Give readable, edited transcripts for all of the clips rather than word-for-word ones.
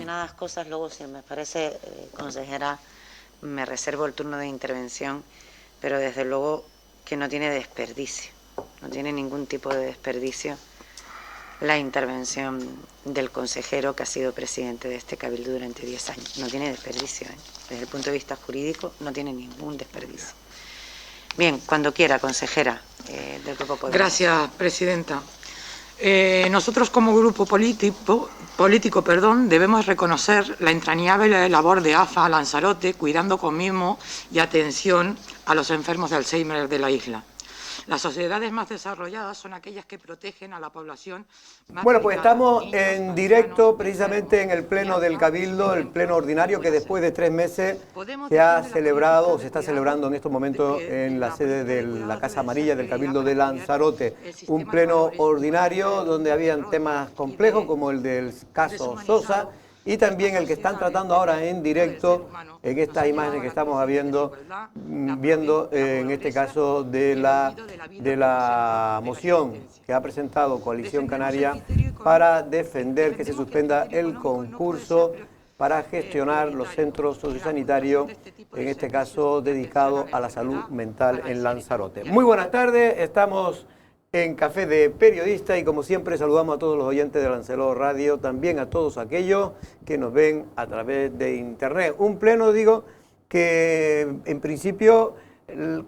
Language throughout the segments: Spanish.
determinadas cosas, luego si me parece, consejera, me reservo el turno de intervención, pero desde luego que no tiene desperdicio, no tiene ningún tipo de desperdicio la intervención del consejero que ha sido presidente de este cabildo durante 10 años. No tiene desperdicio, ¿eh? Desde el punto de vista jurídico no tiene ningún desperdicio. Bien, cuando quiera, consejera del Grupo Podemos. Gracias, presidenta. Nosotros como grupo político, debemos reconocer la entrañable labor de AFA Lanzarote, cuidando con mimo y atención a los enfermos de Alzheimer de la isla. Las sociedades más desarrolladas son aquellas que protegen a la población más. Bueno, pues estamos en directo precisamente en el pleno del Cabildo, el pleno ordinario que después de 3 meses se ha celebrado o se está celebrando en estos momentos en la sede de la Casa Amarilla del Cabildo de Lanzarote. Un pleno ordinario donde habían temas complejos como el del caso Sosa y también el que están tratando ahora en directo en estas imágenes que estamos viendo en este caso de la moción que ha presentado Coalición Canaria para defender que se suspenda el concurso para gestionar los centros sociosanitarios, en este caso dedicado a la salud mental en Lanzarote. Muy buenas tardes, estamos en Café de Periodista y como siempre saludamos a todos los oyentes de Lancelot Radio, también a todos aquellos que nos ven a través de internet. Un pleno, digo, que en principio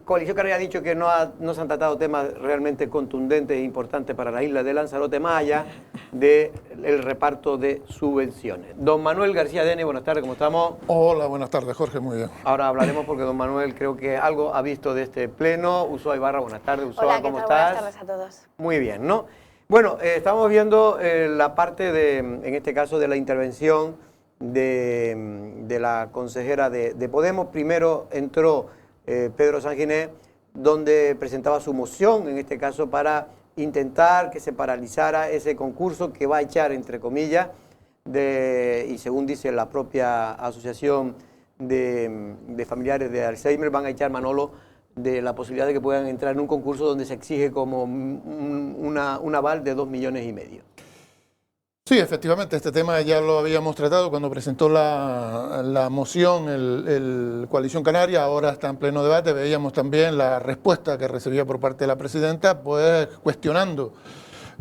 Coalición Canaria ha dicho que no se han tratado temas realmente contundentes e importantes para la isla de Lanzarote, más allá del reparto de subvenciones. Don Manuel García Dene, buenas tardes, ¿cómo estamos? Hola, buenas tardes, Jorge, muy bien. Ahora hablaremos porque don Manuel creo que algo ha visto de este pleno. Usúa Ibarra, buenas tardes. Usúa, hola, ¿cómo ¿qué estás? tal? Buenas tardes a todos. Muy bien, ¿no? Bueno, estamos viendo la parte de, en este caso, de la intervención de la consejera de Podemos. Primero entró Pedro Sanginés, donde presentaba su moción, en este caso para intentar que se paralizara ese concurso que va a echar, entre comillas, y según dice la propia asociación de familiares de Alzheimer, van a echar Manolo de la posibilidad de que puedan entrar en un concurso donde se exige como un aval de 2,5 millones. Sí, efectivamente, este tema ya lo habíamos tratado cuando presentó la moción el Coalición Canaria, ahora está en pleno debate. Veíamos también la respuesta que recibía por parte de la presidenta, pues cuestionando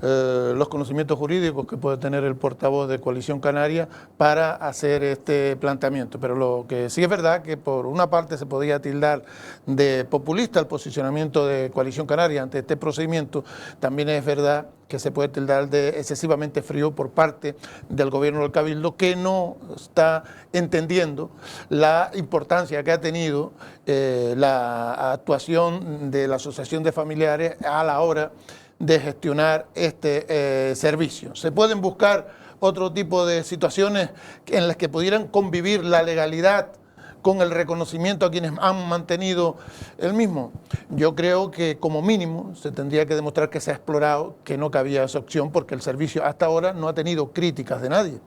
los conocimientos jurídicos que puede tener el portavoz de Coalición Canaria para hacer este planteamiento. Pero lo que sí es verdad que por una parte se podía tildar de populista el posicionamiento de Coalición Canaria ante este procedimiento, también es verdad que se puede tildar de excesivamente frío por parte del gobierno del Cabildo, que no está entendiendo la importancia que ha tenido la actuación de la Asociación de Familiares a la hora de gestionar este servicio. Se pueden buscar otro tipo de situaciones en las que pudieran convivir la legalidad con el reconocimiento a quienes han mantenido el mismo. Yo creo que como mínimo se tendría que demostrar que se ha explorado que no cabía esa opción porque el servicio hasta ahora no ha tenido críticas de nadie.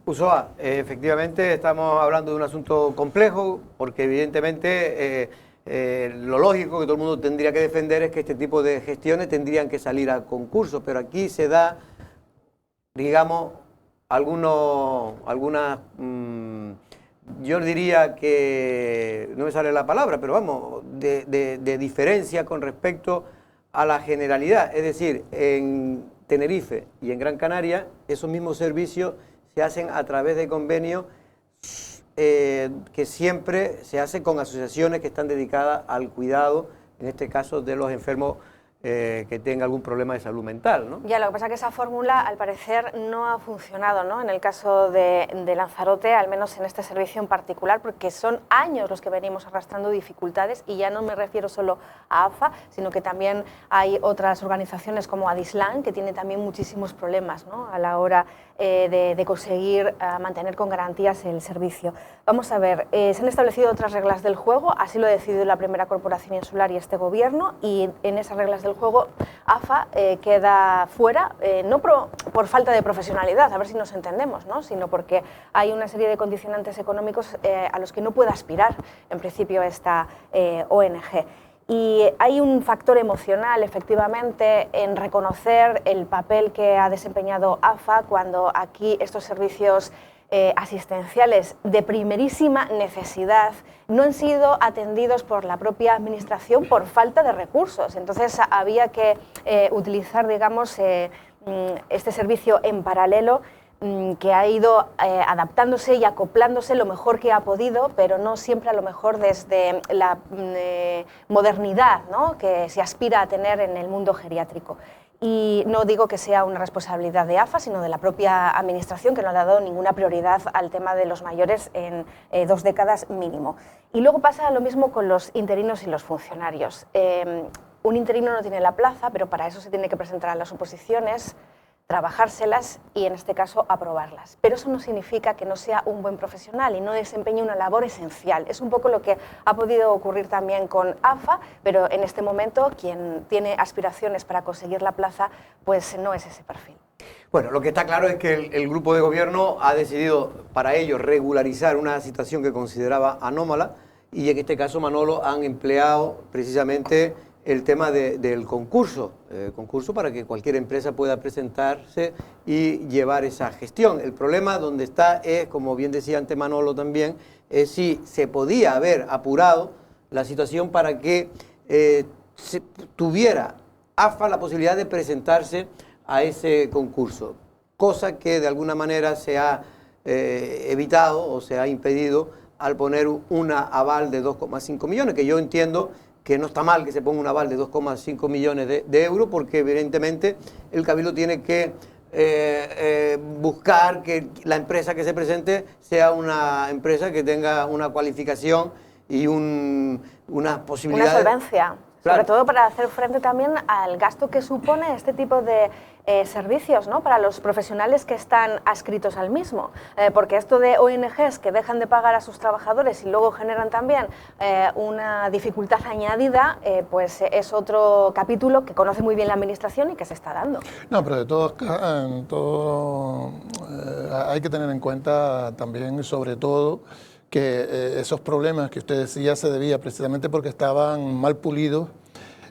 Usúa, efectivamente estamos hablando de un asunto complejo porque evidentemente lo lógico que todo el mundo tendría que defender es que este tipo de gestiones tendrían que salir a concurso, pero aquí se da, digamos, algunas yo diría que, no me sale la palabra, pero vamos, de diferencia con respecto a la generalidad. Es decir, en Tenerife y en Gran Canaria, esos mismos servicios se hacen a través de convenios que siempre se hace con asociaciones que están dedicadas al cuidado, en este caso de los enfermos que tengan algún problema de salud mental, ¿no? Ya, lo que pasa es que esa fórmula al parecer no ha funcionado, ¿no? En el caso de Lanzarote, al menos en este servicio en particular, porque son años los que venimos arrastrando dificultades y ya no me refiero solo a AFA, sino que también hay otras organizaciones como Adislan que tienen también muchísimos problemas, ¿no? A la hora de conseguir mantener con garantías el servicio. Vamos a ver, se han establecido otras reglas del juego, así lo ha decidido la primera corporación insular y este gobierno, y en esas reglas del juego AFA queda fuera, no por falta de profesionalidad, a ver si nos entendemos, ¿no? Sino porque hay una serie de condicionantes económicos a los que no puede aspirar en principio esta ONG. Y hay un factor emocional, efectivamente, en reconocer el papel que ha desempeñado AFA cuando aquí estos servicios asistenciales de primerísima necesidad no han sido atendidos por la propia administración por falta de recursos. Entonces había que utilizar, digamos, este servicio en paralelo, que ha ido adaptándose y acoplándose lo mejor que ha podido, pero no siempre a lo mejor desde la modernidad, ¿no?, que se aspira a tener en el mundo geriátrico. Y no digo que sea una responsabilidad de AFA, sino de la propia administración, que no le ha dado ninguna prioridad al tema de los mayores en 2 décadas mínimo. Y luego pasa lo mismo con los interinos y los funcionarios. Un interino no tiene la plaza, pero para eso se tiene que presentar a las oposiciones, trabajárselas y, en este caso, aprobarlas. Pero eso no significa que no sea un buen profesional y no desempeñe una labor esencial. Es un poco lo que ha podido ocurrir también con AFA, pero en este momento quien tiene aspiraciones para conseguir la plaza, pues no es ese perfil. Bueno, lo que está claro es que el grupo de gobierno ha decidido para ello regularizar una situación que consideraba anómala, y en este caso, Manolo, han empleado precisamente el tema del concurso, para que cualquier empresa pueda presentarse y llevar esa gestión. El problema donde está es, como bien decía antes Manolo también, es si se podía haber apurado la situación para que tuviera AFA la posibilidad de presentarse a ese concurso, cosa que de alguna manera se ha evitado o se ha impedido al poner una aval de 2,5 millones, que yo entiendo que no está mal que se ponga un aval de 2,5 millones de euros, porque evidentemente el Cabildo tiene que buscar que la empresa que se presente sea una empresa que tenga una cualificación y unas posibilidades. Una solvencia. Claro. Sobre todo para hacer frente también al gasto que supone este tipo de servicios, ¿no?, para los profesionales que están adscritos al mismo. Porque esto de ONGs que dejan de pagar a sus trabajadores y luego generan también una dificultad añadida, pues es otro capítulo que conoce muy bien la Administración y que se está dando. No, pero de todo hay que tener en cuenta también, sobre todo, que esos problemas que usted decía se debía precisamente porque estaban mal pulidos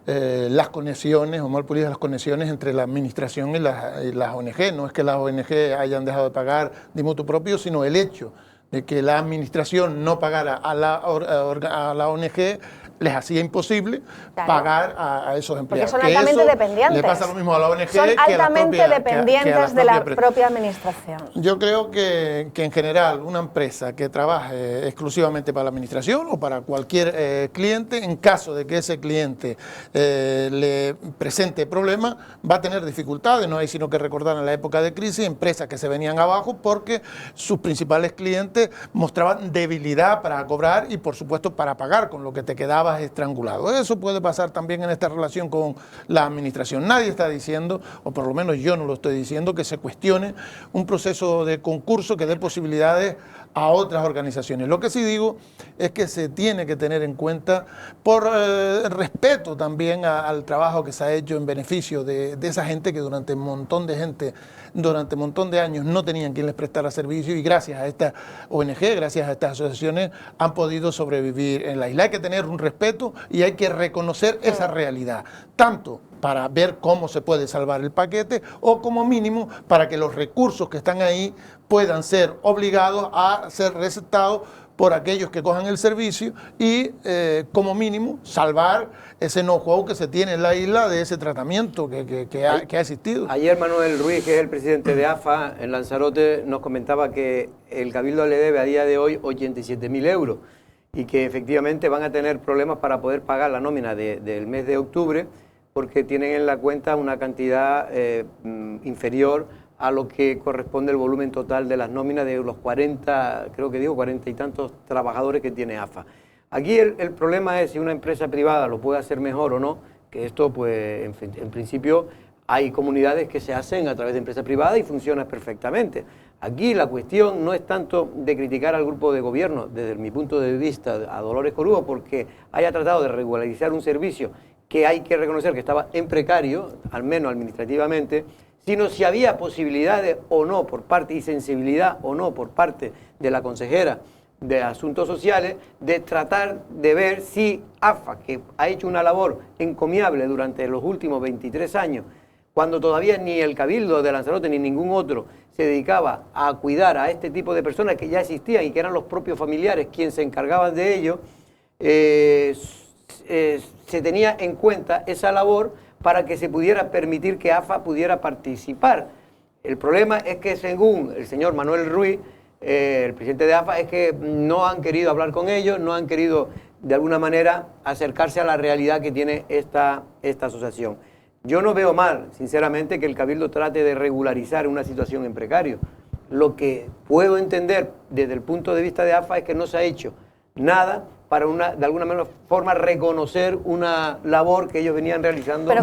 las conexiones, o mal pulidas las conexiones entre la administración y las ONG. No es que las ONG hayan dejado de pagar de motu propio, sino el hecho de que la administración no pagara a la ONG les hacía imposible pagar a esos empleados. Porque son altamente dependientes. Le pasa lo mismo a la ONG son que altamente a la dependientes de la propia administración. Yo creo que en general una empresa que trabaje exclusivamente para la administración o para cualquier cliente, en caso de que ese cliente le presente problemas, va a tener dificultades. No hay sino que recordar en la época de crisis empresas que se venían abajo porque sus principales clientes mostraban debilidad para cobrar y, por supuesto, para pagar, con lo que te quedabas estrangulado. Eso puede pasar también en esta relación con la administración. Nadie está diciendo, o por lo menos yo no lo estoy diciendo, que se cuestione un proceso de concurso que dé posibilidades a otras organizaciones. Lo que sí digo es que se tiene que tener en cuenta, por respeto también al trabajo que se ha hecho en beneficio de esa gente que durante un montón de años no tenían quien les prestara servicio, y gracias a esta ONG, gracias a estas asociaciones, han podido sobrevivir en la isla. Hay que tener un respeto y hay que reconocer esa realidad, tanto para ver cómo se puede salvar el paquete, o como mínimo para que los recursos que están ahí puedan ser obligados a ser receptados por aquellos que cojan el servicio y como mínimo salvar ese know-how que se tiene en la isla de ese tratamiento que ha existido. Ayer Manuel Ruiz, que es el presidente de AFA en Lanzarote, nos comentaba que el Cabildo le debe a día de hoy 87.000 euros y que efectivamente van a tener problemas para poder pagar la nómina del mes de octubre, porque tienen en la cuenta una cantidad inferior a lo que corresponde el volumen total de las nóminas de los 40, creo que digo 40 y tantos trabajadores que tiene AFA. Aquí el problema es si una empresa privada lo puede hacer mejor o no, que esto pues en principio hay comunidades que se hacen a través de empresas privadas y funciona perfectamente. Aquí la cuestión no es tanto de criticar al grupo de gobierno, desde mi punto de vista, a Dolores Corujo, porque haya tratado de regularizar un servicio que hay que reconocer que estaba en precario, al menos administrativamente, sino si había posibilidades o no por parte y sensibilidad o no por parte de la consejera de Asuntos Sociales de tratar de ver si AFA, que ha hecho una labor encomiable durante los últimos 23 años, cuando todavía ni el Cabildo de Lanzarote ni ningún otro se dedicaba a cuidar a este tipo de personas que ya existían y que eran los propios familiares quienes se encargaban de ello, se tenía en cuenta esa labor para que se pudiera permitir que AFA pudiera participar. El problema es que, según el señor Manuel Ruiz, el presidente de AFA, es que no han querido hablar con ellos, no han querido de alguna manera acercarse a la realidad que tiene esta asociación. Yo no veo mal, sinceramente, que el Cabildo trate de regularizar una situación en precario. Lo que puedo entender desde el punto de vista de AFA es que no se ha hecho nada para de alguna forma reconocer una labor que ellos venían realizando. Pero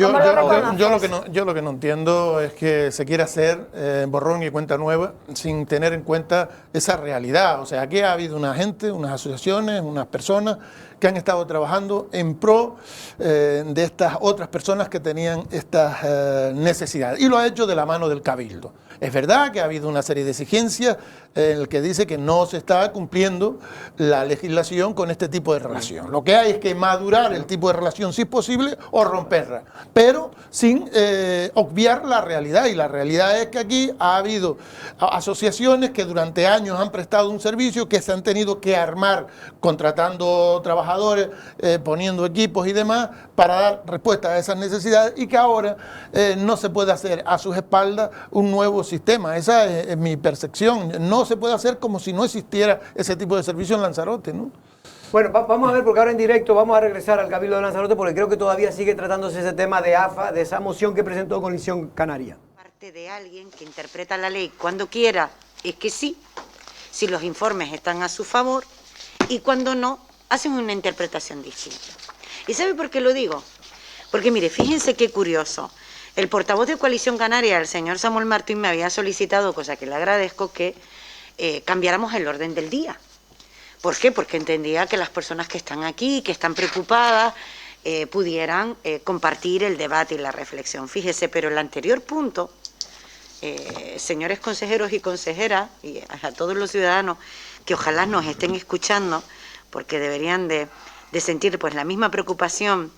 yo lo que no entiendo es que se quiera hacer borrón y cuenta nueva sin tener en cuenta esa realidad. O sea, aquí ha habido una gente, unas asociaciones, unas personas que han estado trabajando en pro de estas otras personas que tenían estas necesidades. Y lo ha hecho de la mano del Cabildo. Es verdad que ha habido una serie de exigencias en el que dice que no se está cumpliendo la legislación con este tipo de relación. Lo que hay es que madurar el tipo de relación si es posible o romperla, pero sin obviar la realidad. Y la realidad es que aquí ha habido asociaciones que durante años han prestado un servicio, que se han tenido que armar contratando trabajadores, poniendo equipos y demás para dar respuesta a esas necesidades, y que ahora no se puede hacer a sus espaldas un nuevo sistema. Esa es mi percepción. No se puede hacer como si no existiera ese tipo de servicio en Lanzarote, ¿no? Bueno, vamos a ver, porque ahora en directo vamos a regresar al Cabildo de Lanzarote, porque creo que todavía sigue tratándose ese tema de AFA, de esa moción que presentó Coalición Canaria. Parte de alguien que interpreta la ley cuando quiera, es que sí, si los informes están a su favor, y cuando no, hacen una interpretación distinta. ¿Y sabe por qué lo digo? Porque mire, fíjense qué curioso. El portavoz de Coalición Canaria, el señor Samuel Martín, me había solicitado, cosa que le agradezco, que cambiáramos el orden del día. ¿Por qué? Porque entendía que las personas que están aquí, que están preocupadas, pudieran compartir el debate y la reflexión. Fíjese, pero el anterior punto, señores consejeros y consejeras, y a todos los ciudadanos que ojalá nos estén escuchando, porque deberían de sentir pues la misma preocupación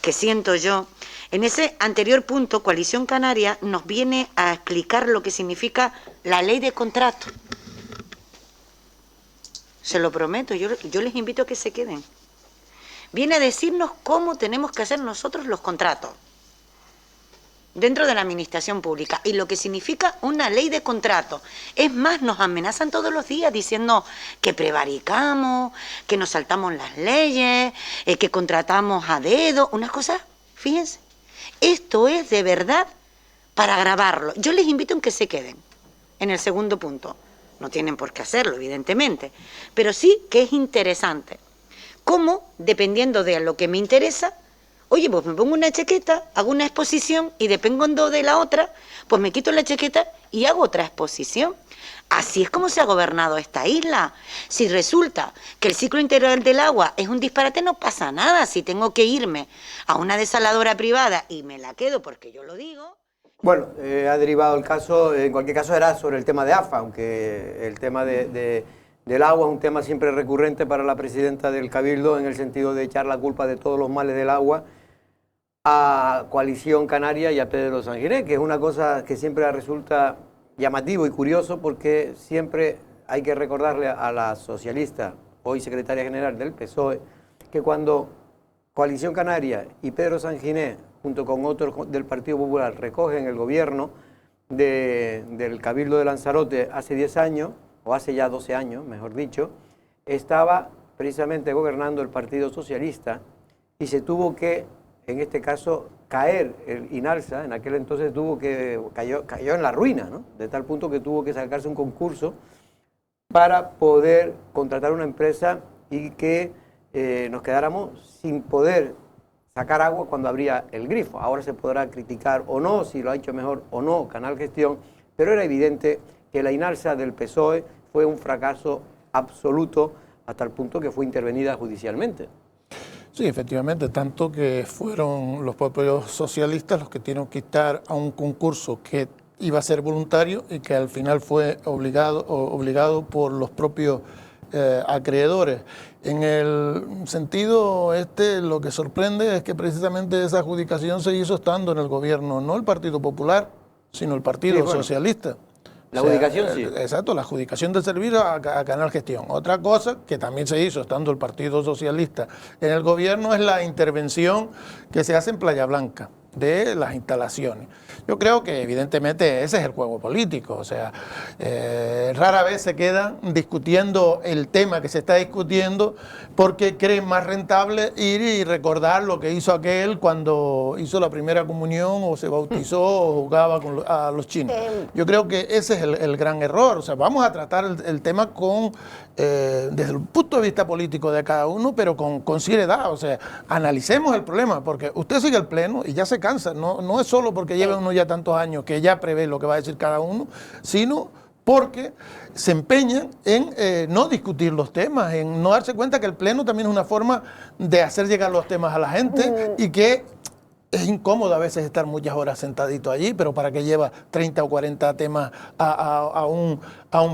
que siento yo. En ese anterior punto, Coalición Canaria nos viene a explicar lo que significa la ley de contrato. Se lo prometo, yo les invito a que se queden. Viene a decirnos cómo tenemos que hacer nosotros los contratos dentro de la administración pública y lo que significa una ley de contrato. Es más, nos amenazan todos los días diciendo que prevaricamos, que nos saltamos las leyes, que contratamos a dedo, unas cosas, fíjense. Esto es de verdad para grabarlo. Yo les invito a que se queden en el segundo punto. No tienen por qué hacerlo, evidentemente, pero sí que es interesante. Cómo, dependiendo de lo que me interesa, oye, pues me pongo una chaqueta, hago una exposición y dependiendo de la otra, pues me quito la chaqueta y hago otra exposición. Así es como se ha gobernado esta isla. Si resulta que el ciclo integral del agua es un disparate, no pasa nada. Si tengo que irme a una desaladora privada y me la quedo porque yo lo digo... Bueno, ha derivado el caso, en cualquier caso era sobre el tema de AFA, aunque el tema del agua es un tema siempre recurrente para la presidenta del Cabildo, en el sentido de echar la culpa de todos los males del agua a Coalición Canaria y a Pedro Sanginés, que es una cosa que siempre resulta llamativo y curioso, porque siempre hay que recordarle a la socialista, hoy secretaria general del PSOE, que cuando Coalición Canaria y Pedro Sanginés, junto con otros del Partido Popular, recogen el gobierno del Cabildo de Lanzarote hace 10 años, o hace ya 12 años, mejor dicho, estaba precisamente gobernando el Partido Socialista y se tuvo que, en este caso, caer el INALSA. En aquel entonces cayó en la ruina, ¿no? De tal punto que tuvo que sacarse un concurso para poder contratar una empresa y que nos quedáramos sin poder sacar agua cuando abría el grifo. Ahora se podrá criticar o no, si lo ha hecho mejor o no Canal Gestión, pero era evidente que la INALSA del PSOE fue un fracaso absoluto hasta el punto que fue intervenida judicialmente. Sí, efectivamente, tanto que fueron los propios socialistas los que tuvieron que quitar a un concurso que iba a ser voluntario y que al final fue obligado por los propios acreedores. En el sentido lo que sorprende es que precisamente esa adjudicación se hizo estando en el gobierno, no el Partido Popular, sino el Partido Socialista. La adjudicación sí. Exacto, la adjudicación del servicio a Canal Gestión. Otra cosa que también se hizo estando el Partido Socialista en el gobierno es la intervención que se hace en Playa Blanca de las instalaciones. Yo creo que evidentemente ese es el juego político, o sea, rara vez se quedan discutiendo el tema que se está discutiendo porque creen más rentable ir y recordar lo que hizo aquel cuando hizo la primera comunión o se bautizó o jugaba a los chinos. Yo creo que ese es el gran error, o sea, vamos a tratar el tema desde el punto de vista político de cada uno, pero con seriedad, o sea, analicemos el problema, porque usted sigue el pleno y ya se cansa, no es solo porque lleva uno ya tantos años que ya prevé lo que va a decir cada uno, sino porque se empeñan en no discutir los temas, en no darse cuenta que el pleno también es una forma de hacer llegar los temas a la gente y que es incómodo a veces estar muchas horas sentadito allí, pero ¿para qué lleva 30 o 40 temas a un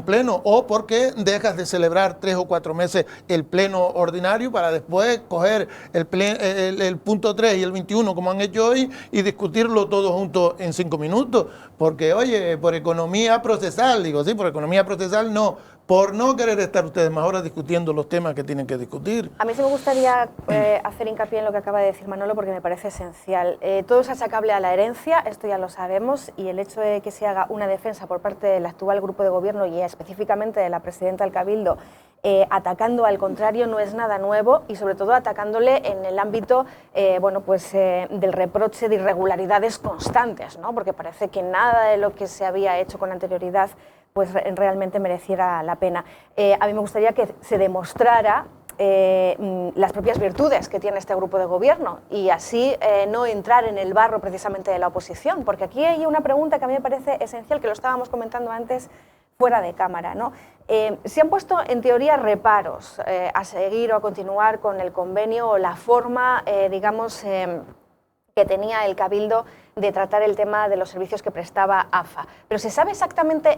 pleno? O porque dejas de celebrar 3 o 4 meses el pleno ordinario para después coger el punto 3 y el 21 como han hecho hoy y discutirlo todo junto en 5 minutos. Porque, oye, por economía procesal, digo, sí, por economía procesal no. Por no querer estar ustedes más horas discutiendo los temas que tienen que discutir. A mí sí me gustaría hacer hincapié en lo que acaba de decir Manolo porque me parece esencial. Todo es achacable a la herencia, esto ya lo sabemos, y el hecho de que se haga una defensa por parte del actual grupo de gobierno y específicamente de la presidenta del Cabildo atacando al contrario no es nada nuevo y sobre todo atacándole en el ámbito del reproche de irregularidades constantes, ¿no? Porque parece que nada de lo que se había hecho con anterioridad pues realmente mereciera la pena. A mí me gustaría que se demostrara las propias virtudes que tiene este grupo de gobierno y así no entrar en el barro precisamente de la oposición, porque aquí hay una pregunta que a mí me parece esencial, que lo estábamos comentando antes fuera de cámara, ¿no? Se han puesto en teoría reparos a seguir o a continuar con el convenio o la forma, que tenía el Cabildo de tratar el tema de los servicios que prestaba AFA. Pero ¿se sabe exactamente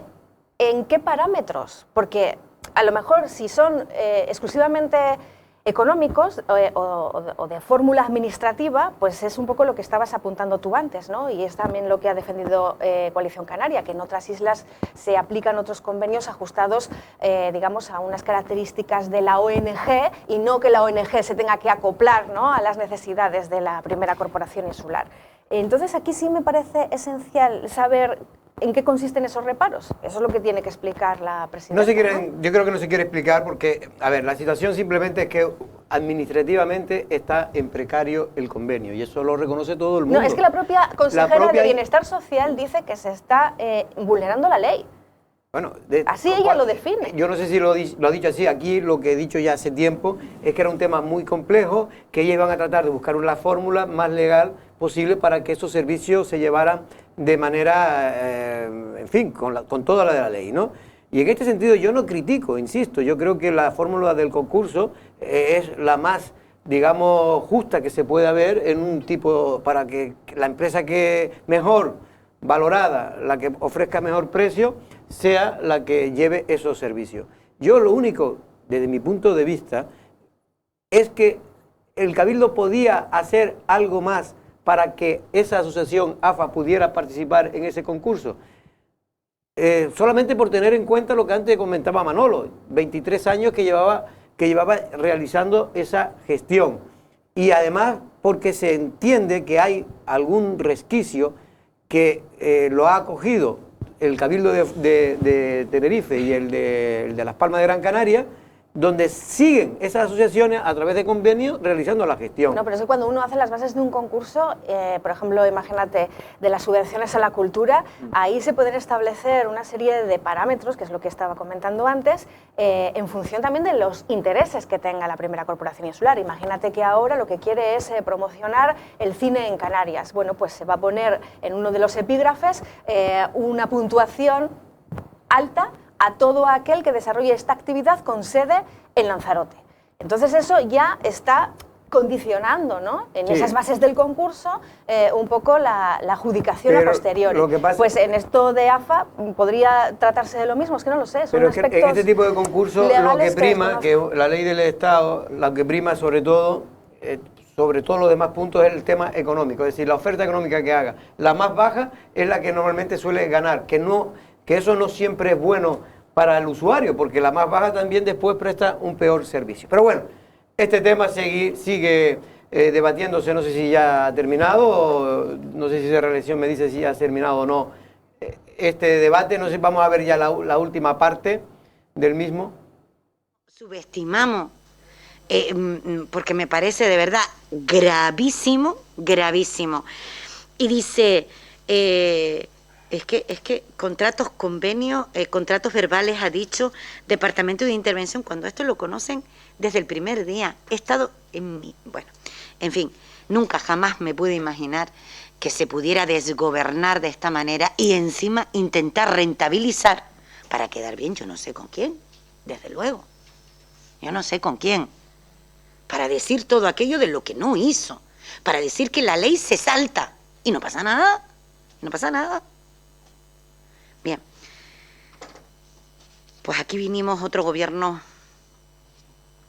en qué parámetros? Porque a lo mejor si son exclusivamente económicos o de fórmula administrativa, pues es un poco lo que estabas apuntando tú antes, ¿no? Y es también lo que ha defendido Coalición Canaria, que en otras islas se aplican otros convenios ajustados, a unas características de la ONG y no que la ONG se tenga que acoplar, ¿no?, a las necesidades de la primera corporación insular. Entonces aquí sí me parece esencial saber ¿en qué consisten esos reparos? Eso es lo que tiene que explicar la presidenta. Yo creo que no se quiere explicar porque, a ver, la situación simplemente es que administrativamente está en precario el convenio y eso lo reconoce todo el mundo. No, es que la propia consejera de Bienestar Social dice que se está vulnerando la ley. Bueno, así ella lo define. Yo no sé si lo ha dicho así. Aquí lo que he dicho ya hace tiempo es que era un tema muy complejo, que ellos iban a tratar de buscar una fórmula más legal posible para que esos servicios se llevaran de manera, con toda la de la ley, ¿no? Y en este sentido yo no critico, insisto, yo creo que la fórmula del concurso es la más, digamos, justa que se puede haber en un tipo, para que la empresa que mejor valorada, la que ofrezca mejor precio, sea la que lleve esos servicios. Yo lo único, desde mi punto de vista, es que el Cabildo podía hacer algo más para que esa asociación AFA pudiera participar en ese concurso. Solamente por tener en cuenta lo que antes comentaba Manolo, 23 años que llevaba realizando esa gestión. Y además porque se entiende que hay algún resquicio que lo ha acogido el Cabildo de Tenerife y el de Las Palmas de Gran Canaria, donde siguen esas asociaciones a través de convenios realizando la gestión. No, pero es que cuando uno hace las bases de un concurso, por ejemplo, imagínate, de las subvenciones a la cultura, ahí se pueden establecer una serie de parámetros, que es lo que estaba comentando antes, en función también de los intereses que tenga la primera corporación insular. Imagínate que ahora lo que quiere es promocionar el cine en Canarias. Bueno, pues se va a poner en uno de los epígrafes una puntuación alta a todo aquel que desarrolle esta actividad con sede en Lanzarote. Entonces eso ya está condicionando, ¿no?, en Sí. esas bases del concurso un poco la adjudicación a Pero posteriori. lo que pasa- Pues en esto de AFA podría tratarse de lo mismo, es que no lo sé, son Pero es que en aspectos este tipo de concursos lo que legales prima, que desconozco. la ley del Estado, lo que prima sobre todo los demás puntos es el tema económico, es decir, la oferta económica que haga. La más baja es la que normalmente suele ganar, que eso no siempre es bueno para el usuario, porque la más baja también después presta un peor servicio. Pero bueno, este tema sigue debatiéndose, no sé si ya ha terminado, o no sé si esa reelección me dice si ya ha terminado o no este debate, no sé, vamos a ver ya la última parte del mismo. Subestimamos, porque me parece de verdad gravísimo, gravísimo. Y dice, es que contratos, convenios, contratos verbales, ha dicho Departamento de Intervención, cuando esto lo conocen desde el primer día. He estado bueno, en fin, nunca jamás me pude imaginar que se pudiera desgobernar de esta manera y encima intentar rentabilizar para quedar bien, yo no sé con quién, desde luego. Yo no sé con quién. Para decir todo aquello de lo que no hizo. Para decir que la ley se salta. Y no pasa nada. No pasa nada. Bien. Pues aquí vinimos otro gobierno.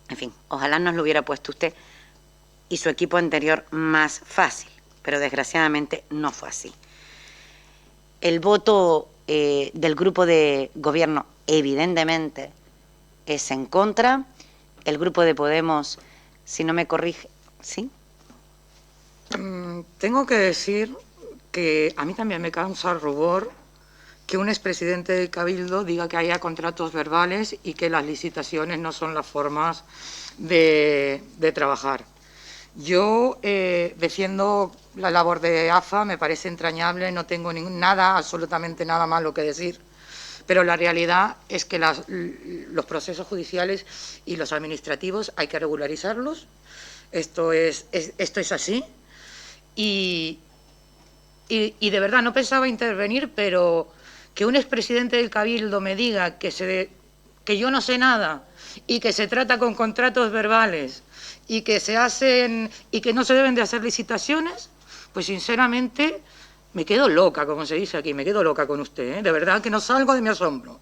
En fin, ojalá nos lo hubiera puesto usted y su equipo anterior más fácil. Pero desgraciadamente no fue así. El voto del grupo de gobierno, evidentemente, es en contra. El grupo de Podemos, si no me corrige, ¿sí? Tengo que decir que a mí también me causa rubor que un expresidente del Cabildo diga que haya contratos verbales y que las licitaciones no son las formas de trabajar. Yo defiendo la labor de AFA, me parece entrañable, no tengo absolutamente nada malo que decir. Pero la realidad es que los procesos judiciales y los administrativos hay que regularizarlos. Esto es así. Y de verdad no pensaba intervenir, pero que un expresidente del Cabildo me diga que yo no sé nada y que se trata con contratos verbales y que no se deben de hacer licitaciones, pues sinceramente me quedo loca, como se dice aquí, me quedo loca con usted, ¿eh? De verdad que no salgo de mi asombro.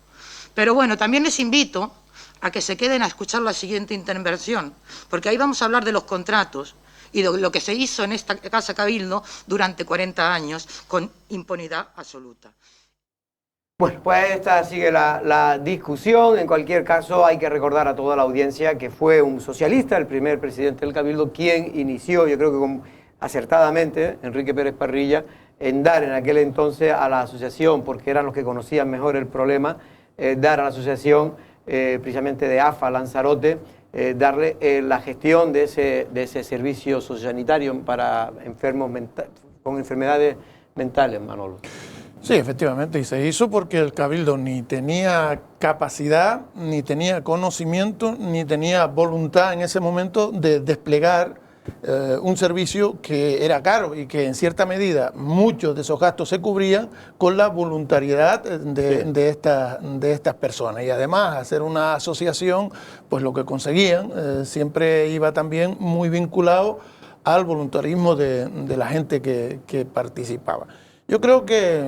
Pero bueno, también les invito a que se queden a escuchar la siguiente intervención, porque ahí vamos a hablar de los contratos y de lo que se hizo en esta Casa Cabildo durante 40 años con impunidad absoluta. Bueno, pues esta sigue la discusión. En cualquier caso, hay que recordar a toda la audiencia que fue un socialista, el primer presidente del Cabildo, quien inició, yo creo que acertadamente, Enrique Pérez Parrilla, en dar en aquel entonces a la asociación, porque eran los que conocían mejor el problema, dar a la asociación precisamente de AFA Lanzarote, darle la gestión de ese servicio sociosanitario para enfermos con enfermedades mentales, Manolo. Sí, efectivamente, y se hizo porque el Cabildo ni tenía capacidad, ni tenía conocimiento, ni tenía voluntad en ese momento de desplegar un servicio que era caro y que en cierta medida muchos de esos gastos se cubrían con la voluntariedad de estas personas. Y además hacer una asociación, pues lo que conseguían siempre iba también muy vinculado al voluntarismo de la gente que participaba. Yo creo que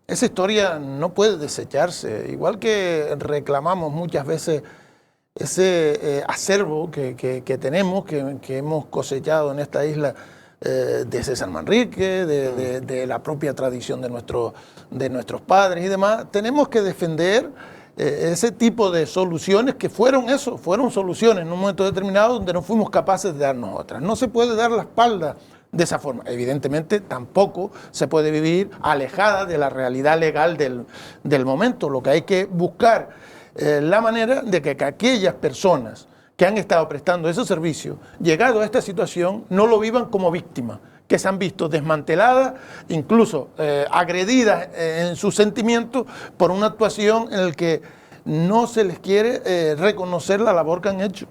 esa historia no puede desecharse, igual que reclamamos muchas veces ese acervo que tenemos, que hemos cosechado en esta isla de César Manrique, de la propia tradición de nuestros padres y demás. Tenemos que defender ese tipo de soluciones que fueron soluciones en un momento determinado donde no fuimos capaces de darnos otras. No se puede dar la espalda de esa forma. Evidentemente tampoco se puede vivir alejada de la realidad legal del momento. Lo que hay que buscar la manera de que aquellas personas que han estado prestando ese servicio, llegado a esta situación, no lo vivan como víctimas, que se han visto desmanteladas, incluso agredidas en sus sentimientos por una actuación en la que no se les quiere reconocer la labor que han hecho.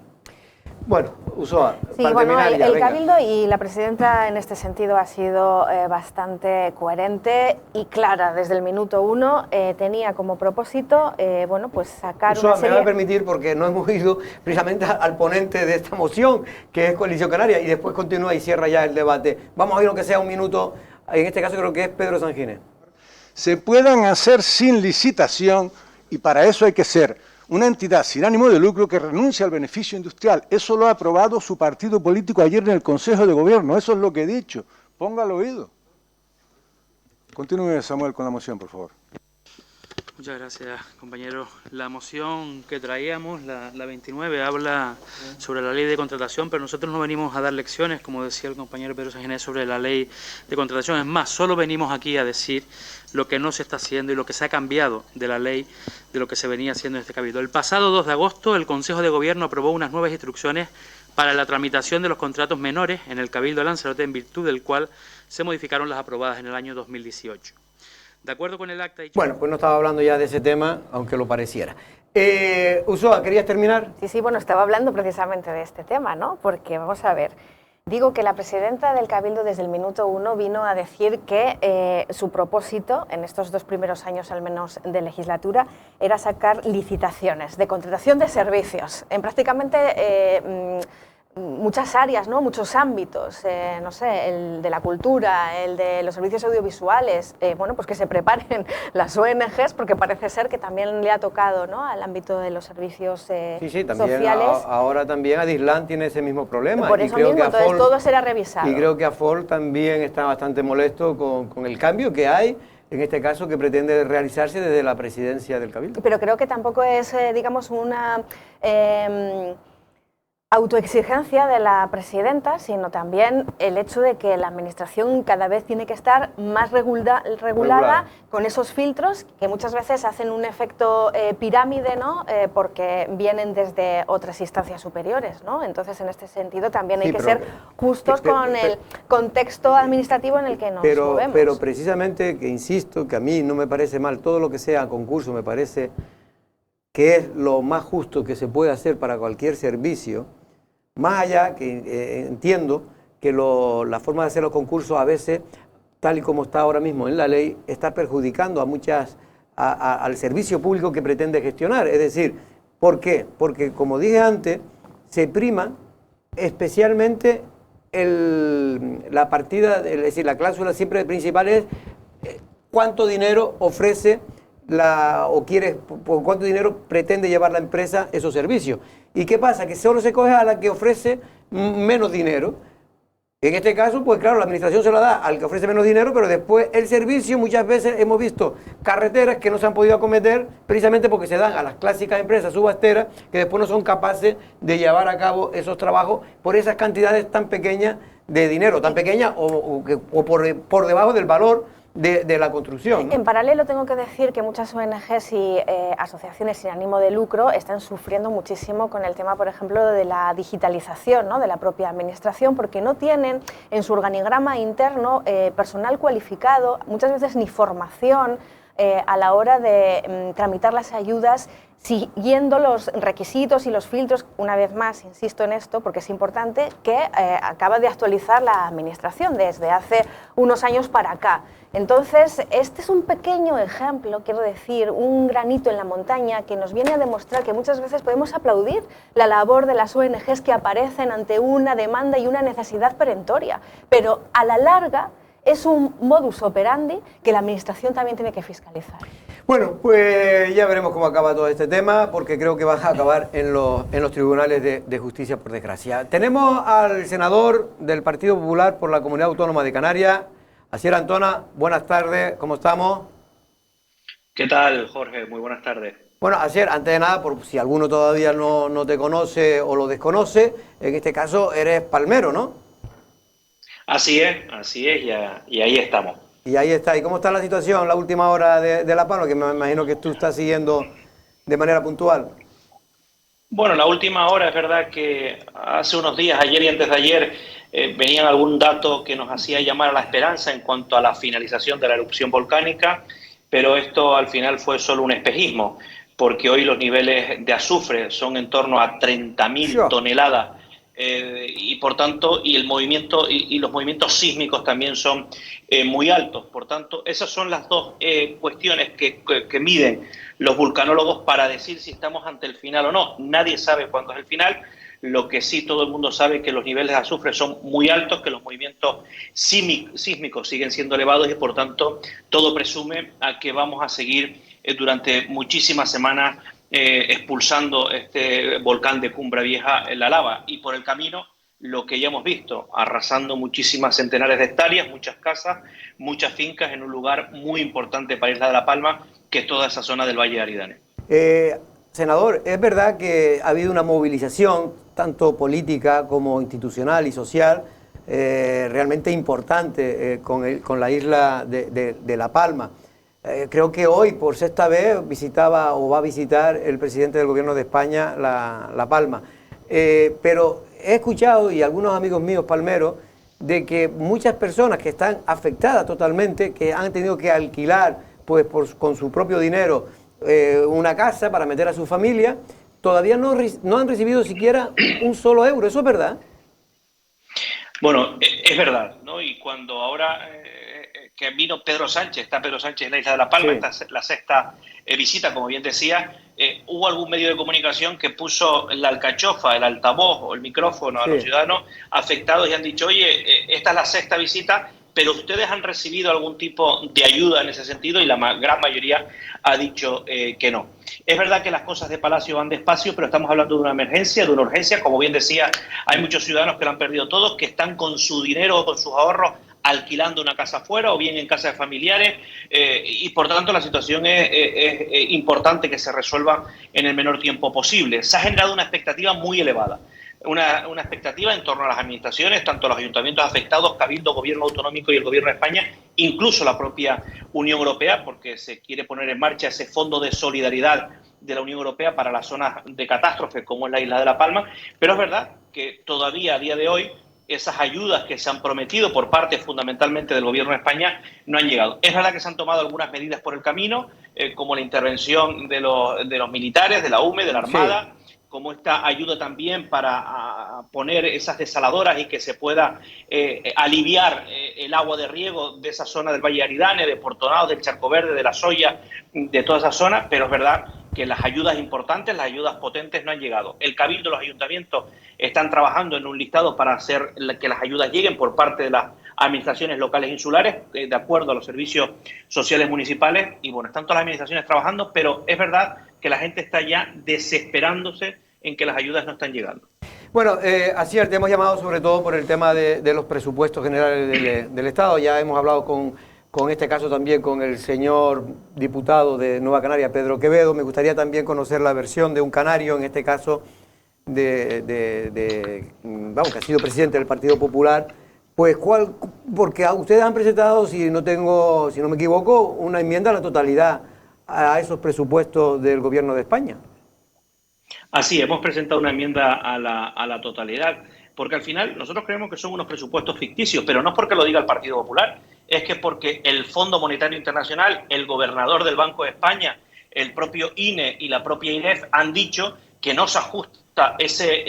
Bueno, Ulloa, sí, para bueno, terminar ya, el venga. Cabildo y la presidenta en este sentido ha sido bastante coherente y clara desde el minuto uno. Tenía como propósito, bueno, pues sacar Ulloa, una serie... me va a permitir, porque no hemos oído precisamente al ponente de esta moción, que es Coalición Canaria, y después continúa y cierra ya el debate. Vamos a oír aunque sea un minuto, en este caso creo que es Pedro Sanginés. Se puedan hacer sin licitación, y para eso hay que ser una entidad sin ánimo de lucro que renuncie al beneficio industrial. Eso lo ha aprobado su partido político ayer en el Consejo de Gobierno. Eso es lo que he dicho. Póngalo oído. Continúe, Samuel, con la moción, por favor. Muchas gracias, compañero. La moción que traíamos, la 29, habla sobre la ley de contratación, pero nosotros no venimos a dar lecciones, como decía el compañero Pedro Sanginés, sobre la ley de contratación. Es más, solo venimos aquí a decir lo que no se está haciendo y lo que se ha cambiado de la ley, de lo que se venía haciendo en este Cabildo. El pasado 2 de agosto, el Consejo de Gobierno aprobó unas nuevas instrucciones para la tramitación de los contratos menores en el Cabildo de Lanzarote, en virtud del cual se modificaron las aprobadas en el año 2018. De acuerdo con el acta... Bueno, pues no estaba hablando ya de ese tema, aunque lo pareciera. Ulloa, ¿querías terminar? Sí, bueno, estaba hablando precisamente de este tema, ¿no? Porque, vamos a ver, digo que la presidenta del Cabildo desde el minuto uno vino a decir que su propósito, en estos 2 primeros años al menos de legislatura, era sacar licitaciones de contratación de servicios en prácticamente... muchas áreas, ¿no? Muchos ámbitos, no sé, el de la cultura, el de los servicios audiovisuales, bueno, pues que se preparen las ONGs, porque parece ser que también le ha tocado, ¿no?, al ámbito de los servicios sí, también, sociales. Ahora también Adislan tiene ese mismo problema. Por eso mismo, entonces todo será revisado. Y creo que AFOL también está bastante molesto con el cambio que hay, en este caso, que pretende realizarse desde la presidencia del Cabildo. Pero creo que tampoco es, digamos, una... autoexigencia de la presidenta, sino también el hecho de que la administración cada vez tiene que estar más regulada con esos filtros que muchas veces hacen un efecto pirámide, ¿no? Porque vienen desde otras instancias superiores, ¿no? Entonces, en este sentido, también hay que ser justos con el contexto administrativo en el que nos movemos. Pero precisamente, que insisto, que a mí no me parece mal, todo lo que sea concurso me parece que es lo más justo que se puede hacer para cualquier servicio. Más allá que entiendo que la forma de hacer los concursos a veces, tal y como está ahora mismo en la ley, está perjudicando al servicio público que pretende gestionar. Es decir, ¿por qué? Porque, como dije antes, se prima especialmente la partida, es decir, la cláusula siempre principal es cuánto dinero ofrece o quiere, por cuánto dinero pretende llevar la empresa esos servicios. ¿Y qué pasa? Que solo se coge a la que ofrece menos dinero. En este caso, pues claro, la administración se la da al que ofrece menos dinero, pero después el servicio, muchas veces hemos visto carreteras que no se han podido acometer precisamente porque se dan a las clásicas empresas subasteras que después no son capaces de llevar a cabo esos trabajos por esas cantidades tan pequeñas de dinero, tan pequeñas o por debajo del valor de la construcción, ¿no? En paralelo tengo que decir que muchas ONGs y asociaciones sin ánimo de lucro están sufriendo muchísimo con el tema, por ejemplo, de la digitalización, ¿no?, de la propia administración, porque no tienen en su organigrama interno personal cualificado, muchas veces ni formación a la hora de tramitar las ayudas, siguiendo los requisitos y los filtros, una vez más, insisto en esto, porque es importante, que acaba de actualizar la administración desde hace unos años para acá. Entonces, este es un pequeño ejemplo, quiero decir, un granito en la montaña que nos viene a demostrar que muchas veces podemos aplaudir la labor de las ONGs que aparecen ante una demanda y una necesidad perentoria, pero a la larga es un modus operandi que la administración también tiene que fiscalizar. Bueno, pues ya veremos cómo acaba todo este tema, porque creo que va a acabar en los tribunales de justicia, por desgracia. Tenemos al senador del Partido Popular por la Comunidad Autónoma de Canarias, Asier Antona. Buenas tardes, ¿cómo estamos? ¿Qué tal, Jorge? Muy buenas tardes. Bueno, Asier, antes de nada, por si alguno todavía no te conoce o lo desconoce, en este caso eres palmero, ¿no? Así es, y ahí estamos. Y ahí está. ¿Y cómo está la situación, la última hora de La Palma, que me imagino que tú estás siguiendo de manera puntual? Bueno, la última hora es verdad que hace unos días, ayer y antes de ayer, venían algún dato que nos hacía llamar a la esperanza en cuanto a la finalización de la erupción volcánica, pero esto al final fue solo un espejismo, porque hoy los niveles de azufre son en torno a 30.000 toneladas y por tanto, y el movimiento y los movimientos sísmicos también son muy altos. Por tanto, esas son las dos cuestiones que miden los vulcanólogos para decir si estamos ante el final o no. Nadie sabe cuándo es el final. Lo que sí todo el mundo sabe es que los niveles de azufre son muy altos, que los movimientos sísmicos siguen siendo elevados y por tanto todo presume a que vamos a seguir durante muchísimas semanas expulsando este volcán de Cumbra Vieja en la lava. Y por el camino, lo que ya hemos visto, arrasando muchísimas centenares de hectáreas, muchas casas, muchas fincas en un lugar muy importante para Isla de la Palma, que es toda esa zona del Valle de Aridane. Senador, es verdad que ha habido una movilización, tanto política como institucional y social, realmente importante con la isla de La Palma. Creo que hoy, por sexta vez, visitaba o va a visitar el presidente del gobierno de España La Palma. Pero he escuchado, y algunos amigos míos palmeros, de que muchas personas que están afectadas totalmente, que han tenido que alquilar pues, con su propio dinero una casa para meter a su familia, todavía no han recibido siquiera un solo euro. ¿Eso es verdad? Bueno, es verdad, ¿no? Y cuando ahora que vino Pedro Sánchez, está Pedro Sánchez en la Isla de La Palma, sí. Esta es la sexta visita, como bien decía, hubo algún medio de comunicación que puso la alcachofa, el altavoz o el micrófono a los ciudadanos afectados y han dicho, oye, esta es la sexta visita, pero ustedes han recibido algún tipo de ayuda en ese sentido, y la gran mayoría ha dicho que no. Es verdad que las cosas de Palacio van despacio, pero estamos hablando de una emergencia, de una urgencia. Como bien decía, hay muchos ciudadanos que lo han perdido todo, que están con su dinero o con sus ahorros alquilando una casa afuera o bien en casa de familiares, y por tanto la situación es importante que se resuelva en el menor tiempo posible. Se ha generado una expectativa muy elevada. Una expectativa en torno a las administraciones, tanto los ayuntamientos afectados, Cabildo, Gobierno Autonómico y el Gobierno de España, incluso la propia Unión Europea, porque se quiere poner en marcha ese fondo de solidaridad de la Unión Europea para las zonas de catástrofe, como es la Isla de La Palma. Pero es verdad que todavía a día de hoy esas ayudas que se han prometido por parte fundamentalmente del Gobierno de España no han llegado. Es verdad que se han tomado algunas medidas por el camino, como la intervención de los militares, de la UME, de la Armada, como esta ayuda también para poner esas desaladoras y que se pueda aliviar el agua de riego de esa zona del Valle de Aridane, de Portonao, del Charco Verde, de La Soya, de toda esa zona, pero es verdad que las ayudas importantes, las ayudas potentes no han llegado. El Cabildo y los ayuntamientos están trabajando en un listado para hacer que las ayudas lleguen por parte de las administraciones locales insulares, de acuerdo a los servicios sociales municipales, y bueno, están todas las administraciones trabajando, pero es verdad que la gente está ya desesperándose en que las ayudas no están llegando. Bueno, así te hemos llamado sobre todo por el tema de los presupuestos generales del Estado. Ya hemos hablado con este caso también con el señor diputado de Nueva Canaria, Pedro Quevedo. Me gustaría también conocer la versión de un canario, en este caso vamos, que ha sido presidente del Partido Popular. Pues porque ustedes han presentado, si no me equivoco, una enmienda a la totalidad a esos presupuestos del Gobierno de España. Así, hemos presentado una enmienda a la totalidad, porque al final nosotros creemos que son unos presupuestos ficticios, pero no es porque lo diga el Partido Popular, es que porque el Fondo Monetario Internacional, el gobernador del Banco de España, el propio INE y la propia INEF han dicho que no se ajusta ese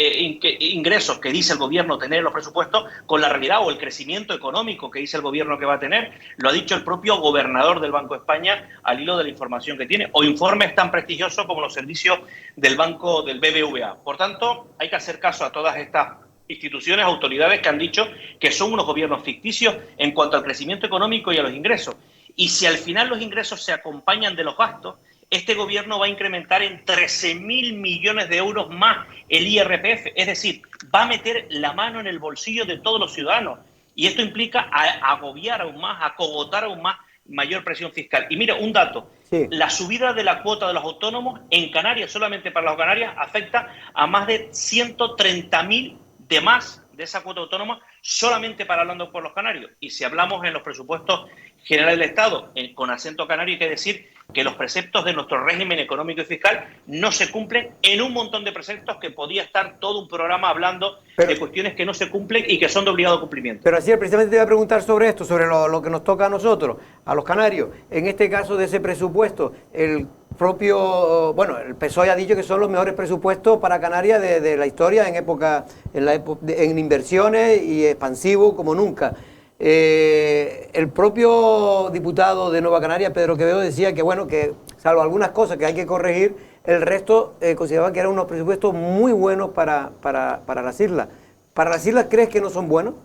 ingresos que dice el gobierno tener en los presupuestos con la realidad o el crecimiento económico que dice el gobierno que va a tener. Lo ha dicho el propio gobernador del Banco de España al hilo de la información que tiene, o informes tan prestigiosos como los servicios del banco del BBVA. Por tanto, hay que hacer caso a todas estas instituciones, autoridades que han dicho que son unos gobiernos ficticios en cuanto al crecimiento económico y a los ingresos. Y si al final los ingresos se acompañan de los gastos, este gobierno va a incrementar en 13.000 millones de euros más el IRPF, es decir, va a meter la mano en el bolsillo de todos los ciudadanos. Y esto implica agobiar aún más, acogotar aún más mayor presión fiscal. Y mira, un dato, la subida de la cuota de los autónomos en Canarias, solamente para las Canarias, afecta a más de 130.000 de más de esa cuota autónoma, solamente para hablando por los canarios. Y si hablamos en los presupuestos generales del Estado, con acento canario, hay que decir que los preceptos de nuestro régimen económico y fiscal no se cumplen en un montón de preceptos que podía estar todo un programa hablando de cuestiones que no se cumplen y que son de obligado cumplimiento. Pero así, precisamente te voy a preguntar sobre esto, sobre lo que nos toca a nosotros, a los canarios. En este caso de ese presupuesto, el propio, bueno, el PSOE ha dicho que son los mejores presupuestos para Canarias de la historia en inversiones y expansivo como nunca. El propio diputado de Nueva Canarias, Pedro Quevedo, decía que, bueno, que salvo algunas cosas que hay que corregir, el resto consideraba que eran unos presupuestos muy buenos para las islas. ¿Para las islas crees que no son buenos?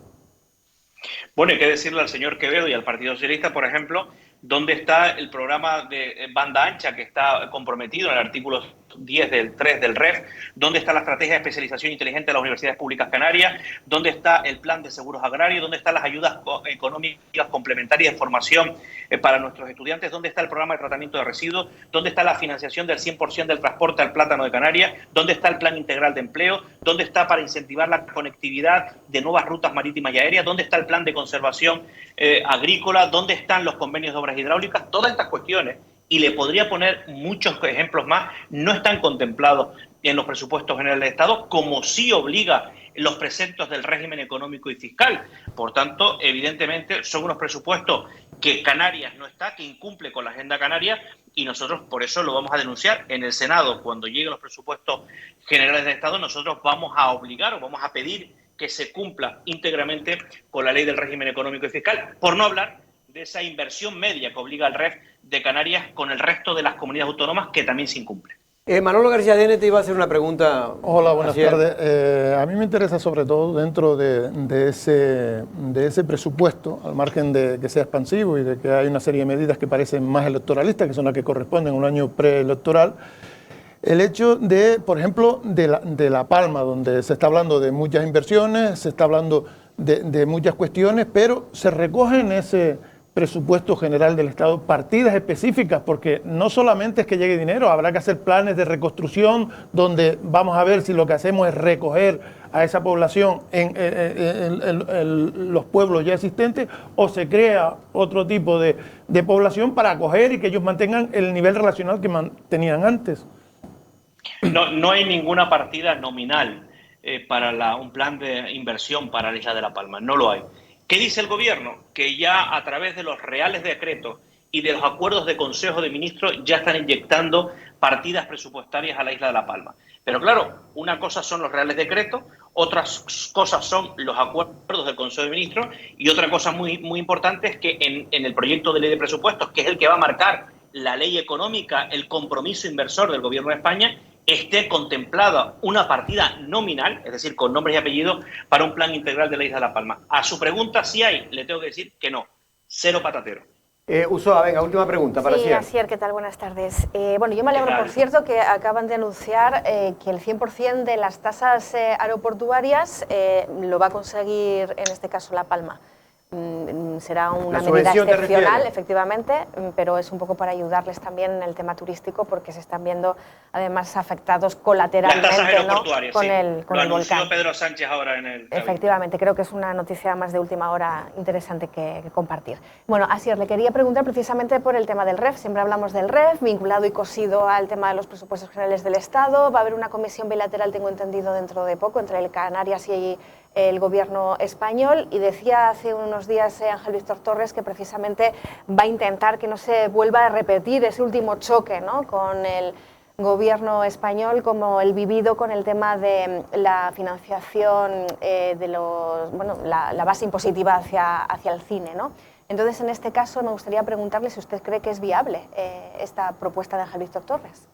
Bueno, hay que decirle al señor Quevedo y al Partido Socialista, por ejemplo, dónde está el programa de banda ancha que está comprometido en el artículo 10 del 3 del REF, dónde está la estrategia de especialización inteligente de las universidades públicas canarias, dónde está el plan de seguros agrarios, dónde están las ayudas económicas complementarias de formación para nuestros estudiantes, dónde está el programa de tratamiento de residuos, dónde está la financiación del 100% del transporte al plátano de Canarias, dónde está el plan integral de empleo, dónde está para incentivar la conectividad de nuevas rutas marítimas y aéreas, dónde está el plan de conservación agrícola, dónde están los convenios de obras hidráulicas. Todas estas cuestiones, y le podría poner muchos ejemplos más, no están contemplados en los presupuestos generales del Estado, como sí obliga los preceptos del régimen económico y fiscal. Por tanto, evidentemente, son unos presupuestos que Canarias no está, que incumple con la agenda canaria, y nosotros por eso lo vamos a denunciar en el Senado. Cuando lleguen los presupuestos generales del Estado, nosotros vamos a obligar o vamos a pedir que se cumpla íntegramente con la ley del régimen económico y fiscal, por no hablar de esa inversión media que obliga al REF de Canarias con el resto de las comunidades autónomas, que también se incumple. Manolo García Dene te iba a hacer una pregunta. Hola, buenas tardes. A mí me interesa sobre todo dentro de ese presupuesto, al margen de que sea expansivo y de que hay una serie de medidas que parecen más electoralistas, que son las que corresponden a un año preelectoral, el hecho de, por ejemplo, de La Palma, donde se está hablando de muchas inversiones, se está hablando de muchas cuestiones, pero se recoge en ese presupuesto general del Estado partidas específicas, porque no solamente es que llegue dinero, habrá que hacer planes de reconstrucción donde vamos a ver si lo que hacemos es recoger a esa población en los pueblos ya existentes, o se crea otro tipo de población para acoger y que ellos mantengan el nivel relacional que tenían antes. No hay ninguna partida nominal para un plan de inversión para la isla de La Palma, no lo hay. ¿Qué dice el Gobierno? Que ya a través de los reales decretos y de los acuerdos de Consejo de Ministros ya están inyectando partidas presupuestarias a la isla de La Palma. Pero claro, una cosa son los reales decretos, otras cosas son los acuerdos del Consejo de Ministros, y otra cosa muy, muy importante es que en el proyecto de ley de presupuestos, que es el que va a marcar la ley económica, el compromiso inversor del Gobierno de España, esté contemplada una partida nominal, es decir, con nombres y apellidos, para un plan integral de la isla de La Palma. A su pregunta, si hay, le tengo que decir que no, cero patatero. Usoa, venga, última pregunta para Sí, Asier, ¿qué tal? Buenas tardes. Bueno, yo me alegro, por cierto, que acaban de anunciar que el 100% de las tasas aeroportuarias lo va a conseguir, en este caso, La Palma. Será una medida excepcional, efectivamente, pero es un poco para ayudarles también en el tema turístico, porque se están viendo además afectados colateralmente, ¿no? con el volcán. Pedro Sánchez ahora en el... Efectivamente, creo que es una noticia más de última hora interesante que compartir. Bueno, Asier, le quería preguntar precisamente por el tema del REF. Siempre hablamos del REF, vinculado y cosido al tema de los presupuestos generales del Estado. Va a haber una comisión bilateral, tengo entendido, dentro de poco, entre el Canarias y el Gobierno español, y decía hace unos días Ángel Víctor Torres que precisamente va a intentar que no se vuelva a repetir ese último choque, ¿no?, con el Gobierno español, como el vivido con el tema de la financiación de la base impositiva hacia el cine, ¿no? Entonces, en este caso, me gustaría preguntarle si usted cree que es viable esta propuesta de Ángel Víctor Torres.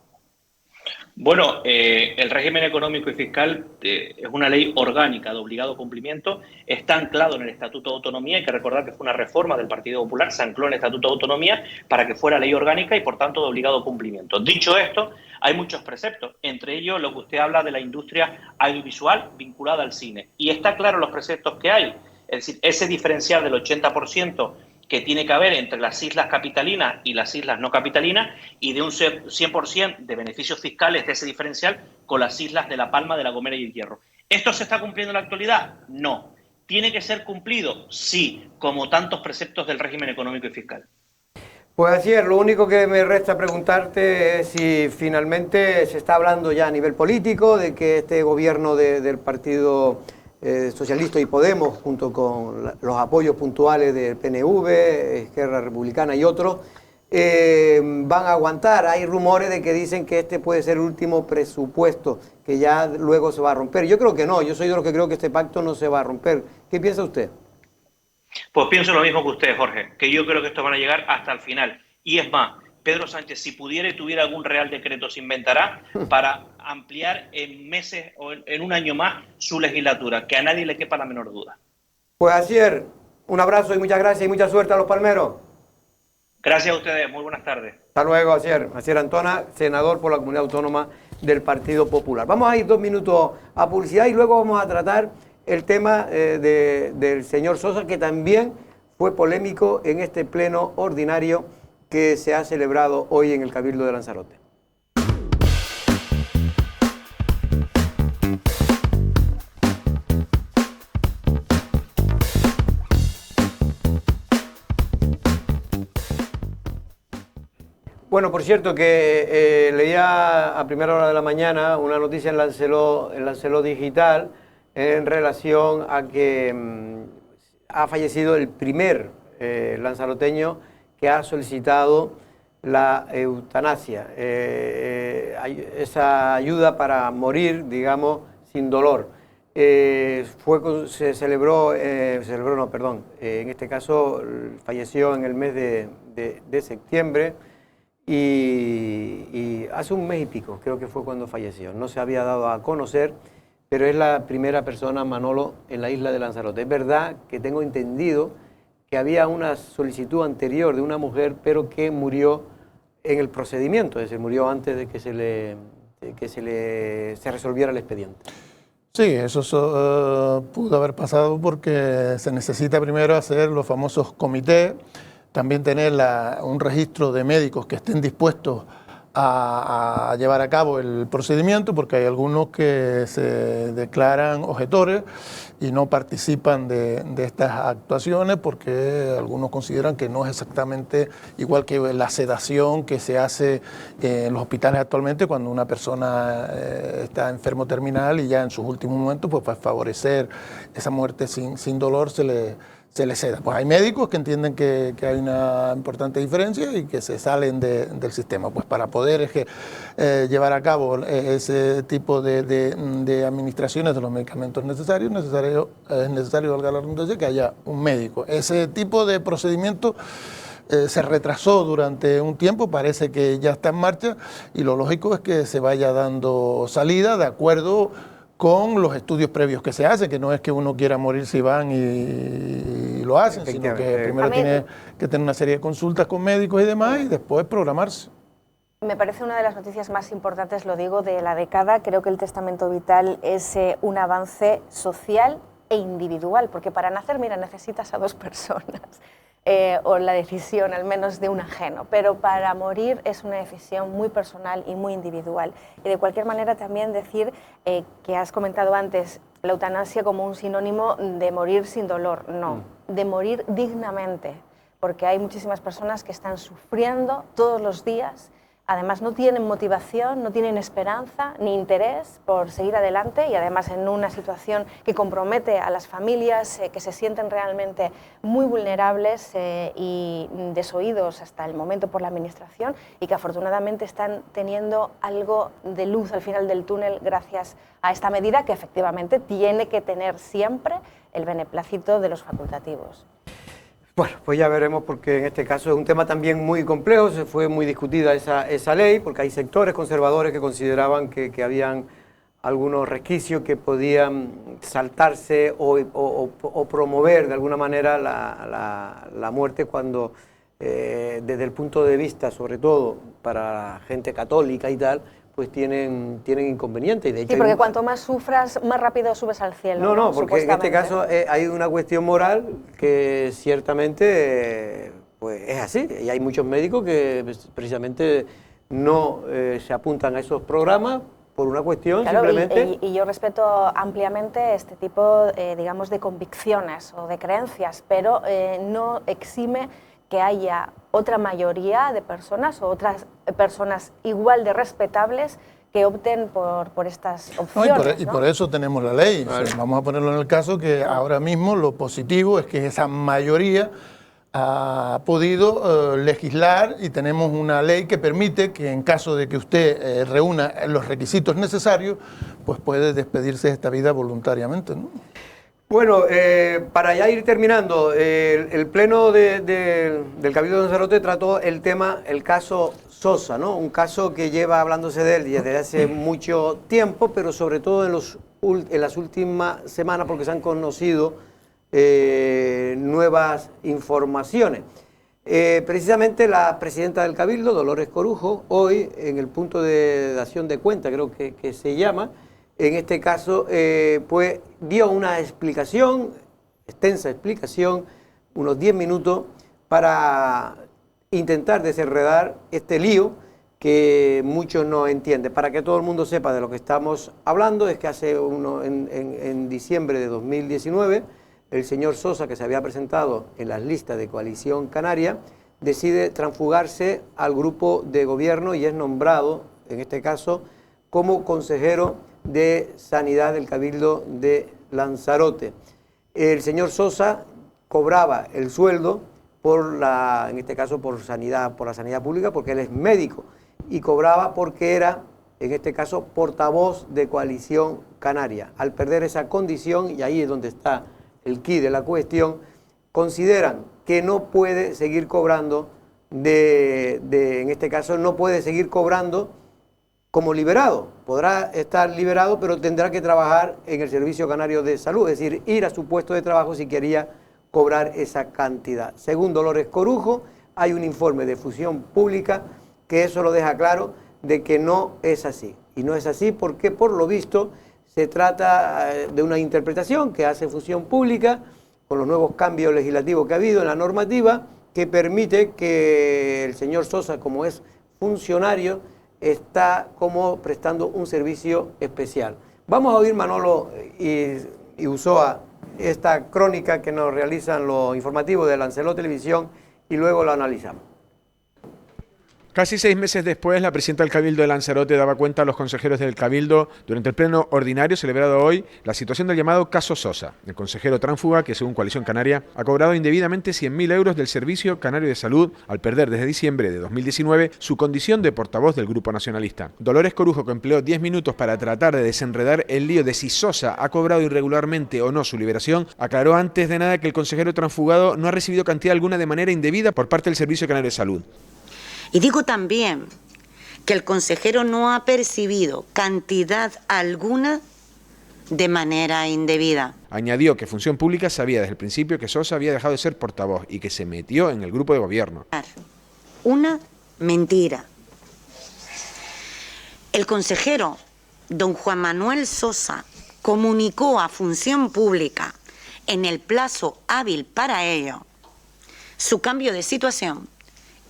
Bueno, el régimen económico y fiscal es una ley orgánica de obligado cumplimiento, está anclado en el Estatuto de Autonomía. Hay que recordar que fue una reforma del Partido Popular, se ancló en el Estatuto de Autonomía para que fuera ley orgánica y, por tanto, de obligado cumplimiento. Dicho esto, hay muchos preceptos, entre ellos lo que usted habla de la industria audiovisual vinculada al cine. Y está claro los preceptos que hay, es decir, ese diferencial del 80% que tiene que haber entre las islas capitalinas y las islas no capitalinas, y de un 100% de beneficios fiscales de ese diferencial con las islas de La Palma, de La Gomera y El Hierro. ¿Esto se está cumpliendo en la actualidad? No. ¿Tiene que ser cumplido? Sí, como tantos preceptos del régimen económico y fiscal. Pues así es, lo único que me resta preguntarte es si finalmente se está hablando ya a nivel político de que este gobierno del Partido Socialista y Podemos, junto con los apoyos puntuales del PNV, Esquerra Republicana y otros, van a aguantar. Hay rumores de que dicen que este puede ser el último presupuesto, que ya luego se va a romper. Yo creo que no, yo soy de los que creo que este pacto no se va a romper. ¿Qué piensa usted? Pues pienso lo mismo que usted, Jorge, que yo creo que estos van a llegar hasta el final. Y es más, Pedro Sánchez, si pudiera y tuviera algún real decreto, se inventará para ampliar en meses o en un año más su legislatura, que a nadie le quepa la menor duda. Pues Asier, un abrazo y muchas gracias y mucha suerte a los palmeros. Gracias a ustedes, muy buenas tardes. Hasta luego, Asier. Asier Antona, senador por la Comunidad Autónoma del Partido Popular. Vamos a ir 2 minutos a publicidad y luego vamos a tratar el tema del señor Sosa, que también fue polémico en este pleno ordinario que se ha celebrado hoy en el Cabildo de Lanzarote. Bueno, por cierto que leía a primera hora de la mañana una noticia en Lancelot Digital en relación a que ha fallecido el primer lanzaroteño que ha solicitado la eutanasia, esa ayuda para morir, digamos, sin dolor. Se celebró, en este caso falleció en el mes de septiembre y hace un mes y pico, creo que fue cuando falleció. No se había dado a conocer, pero es la primera persona, Manolo, en la isla de Lanzarote. Es verdad que tengo entendido que había una solicitud anterior de una mujer, pero que murió en el procedimiento, es decir, murió antes de que se resolviera el expediente. Sí, eso pudo haber pasado porque se necesita primero hacer los famosos comités, también tener un registro de médicos que estén dispuestos a llevar a cabo el procedimiento, porque hay algunos que se declaran objetores y no participan de estas actuaciones porque algunos consideran que no es exactamente igual que la sedación que se hace en los hospitales actualmente cuando una persona está enfermo terminal y ya en sus últimos momentos, pues para favorecer esa muerte sin dolor se le ceda. Pues hay médicos que entienden que hay una importante diferencia y que se salen del sistema. Pues para poder llevar a cabo ese tipo de administraciones de los medicamentos necesarios, es necesario, valga la redundancia, que haya un médico. Ese tipo de procedimiento se retrasó durante un tiempo, parece que ya está en marcha y lo lógico es que se vaya dando salida de acuerdo con los estudios previos que se hacen, que no es que uno quiera morir si van y lo hacen, sino que primero tiene que tener una serie de consultas con médicos y demás y después programarse. Me parece una de las noticias más importantes, lo digo, de la década. Creo que el testamento vital es un avance social e individual, porque para nacer, mira, necesitas a 2 personas. O la decisión al menos de un ajeno, pero para morir es una decisión muy personal y muy individual. Y de cualquier manera también decir que has comentado antes la eutanasia como un sinónimo de morir sin dolor, no, de morir dignamente, porque hay muchísimas personas que están sufriendo todos los días. Además no tienen motivación, no tienen esperanza ni interés por seguir adelante y además en una situación que compromete a las familias que se sienten realmente muy vulnerables y desoídos hasta el momento por la administración y que afortunadamente están teniendo algo de luz al final del túnel gracias a esta medida que efectivamente tiene que tener siempre el beneplácito de los facultativos. Bueno, pues ya veremos porque en este caso es un tema también muy complejo, se fue muy discutida esa ley porque hay sectores conservadores que consideraban que habían algunos resquicios que podían saltarse o promover de alguna manera la muerte cuando desde el punto de vista, sobre todo para la gente católica y tal, pues tienen inconvenientes. Y de hecho sí, porque cuanto más sufras, más rápido subes al cielo. No, porque en este caso hay una cuestión moral que ciertamente pues es así. Y hay muchos médicos que precisamente no se apuntan a esos programas por una cuestión simplemente... Y yo respeto ampliamente este tipo, digamos, de convicciones o de creencias, pero no exime que haya otra mayoría de personas o otras personas igual de respetables que opten por estas opciones. Y por eso tenemos la ley. Vale. O sea, vamos a ponerlo en el caso que ahora mismo lo positivo es que esa mayoría ha podido legislar y tenemos una ley que permite que en caso de que usted reúna los requisitos necesarios, pues puede despedirse de esta vida voluntariamente, ¿no? Bueno, para ya ir terminando, el Pleno del Cabildo de Lanzarote trató el caso Sosa, ¿no? Un caso que lleva hablándose de él desde hace mucho tiempo, pero sobre todo en las últimas semanas porque se han conocido nuevas informaciones. Precisamente la presidenta del Cabildo, Dolores Corujo, hoy en el punto de dación de cuenta, creo que se llama, en este caso, pues dio una explicación, extensa explicación, unos 10 minutos, para intentar desenredar este lío que muchos no entienden. Para que todo el mundo sepa de lo que estamos hablando, es que en diciembre de 2019, el señor Sosa, que se había presentado en las listas de Coalición Canaria, decide transfugarse al grupo de gobierno y es nombrado, en este caso, como consejero de Sanidad del Cabildo de Lanzarote. El señor Sosa cobraba el sueldo en este caso por la sanidad pública, porque él es médico, y cobraba porque era, en este caso, portavoz de Coalición Canaria. Al perder esa condición, y ahí es donde está el quid de la cuestión, consideran que no puede seguir cobrando en este caso, no puede seguir cobrando como liberado. Podrá estar liberado, pero tendrá que trabajar en el Servicio Canario de Salud, es decir, ir a su puesto de trabajo si quería cobrar esa cantidad. Según Dolores Corujo, hay un informe de Función Pública que eso lo deja claro de que no es así. Y no es así porque, por lo visto, se trata de una interpretación que hace Función Pública con los nuevos cambios legislativos que ha habido en la normativa, que permite que el señor Sosa, como es funcionario, está como prestando un servicio especial. Vamos a oír, Manolo y Usoa, esta crónica que nos realizan los informativos de Lancelot Televisión y luego lo analizamos. Casi 6 meses después, la presidenta del Cabildo de Lanzarote daba cuenta a los consejeros del Cabildo durante el pleno ordinario celebrado hoy la situación del llamado caso Sosa, el consejero tránsfuga que, según Coalición Canaria, ha cobrado indebidamente 100.000 euros del Servicio Canario de Salud al perder desde diciembre de 2019 su condición de portavoz del Grupo Nacionalista. Dolores Corujo, que empleó 10 minutos para tratar de desenredar el lío de si Sosa ha cobrado irregularmente o no su liberación, aclaró antes de nada que el consejero transfugado no ha recibido cantidad alguna de manera indebida por parte del Servicio Canario de Salud. Y digo también que el consejero no ha percibido cantidad alguna de manera indebida. Añadió que Función Pública sabía desde el principio que Sosa había dejado de ser portavoz y que se metió en el grupo de gobierno. Una mentira. El consejero, don Juan Manuel Sosa, comunicó a Función Pública en el plazo hábil para ello su cambio de situación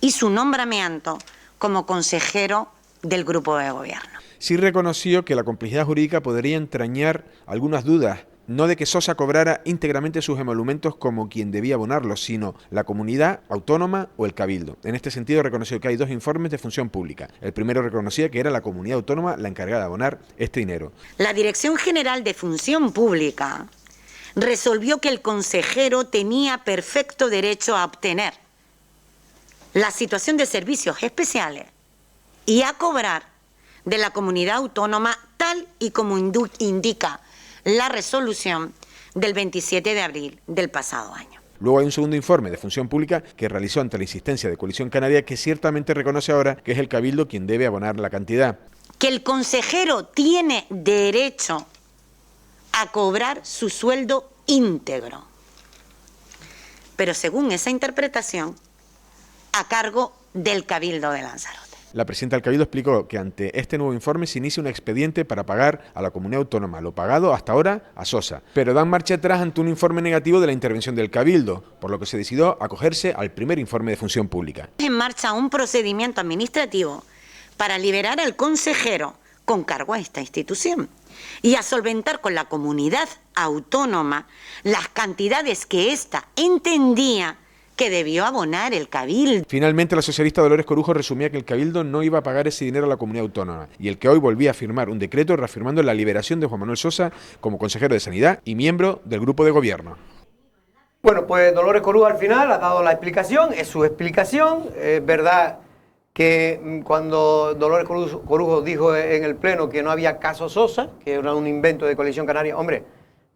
y su nombramiento como consejero del grupo de gobierno. Sí reconoció que la complejidad jurídica podría entrañar algunas dudas, no de que Sosa cobrara íntegramente sus emolumentos como quien debía abonarlos, sino la comunidad autónoma o el Cabildo. En este sentido reconoció que hay 2 informes de Función Pública. El primero reconocía que era la comunidad autónoma la encargada de abonar este dinero. La Dirección General de Función Pública resolvió que el consejero tenía perfecto derecho a obtener la situación de servicios especiales y a cobrar de la comunidad autónoma tal y como indica la resolución del 27 de abril del pasado año. Luego hay un segundo informe de Función Pública que realizó ante la insistencia de Coalición Canaria, que ciertamente reconoce ahora que es el Cabildo quien debe abonar la cantidad. Que el consejero tiene derecho a cobrar su sueldo íntegro, pero según esa interpretación, a cargo del Cabildo de Lanzarote. La presidenta del Cabildo explicó que ante este nuevo informe se inicia un expediente para pagar a la comunidad autónoma, lo pagado hasta ahora a Sosa, pero dan marcha atrás ante un informe negativo de la intervención del Cabildo, por lo que se decidió acogerse al primer informe de Función Pública. En marcha un procedimiento administrativo para liberar al consejero con cargo a esta institución y a solventar con la comunidad autónoma las cantidades que ésta entendía que debió abonar el Cabildo. Finalmente, la socialista Dolores Corujo resumía que el Cabildo no iba a pagar ese dinero a la comunidad autónoma y el que hoy volvía a firmar un decreto reafirmando la liberación de Juan Manuel Sosa como consejero de Sanidad y miembro del grupo de gobierno. Bueno, pues Dolores Corujo al final ha dado la explicación, es su explicación. Es verdad que cuando Dolores Corujo dijo en el Pleno que no había caso Sosa, que era un invento de Coalición Canaria, hombre,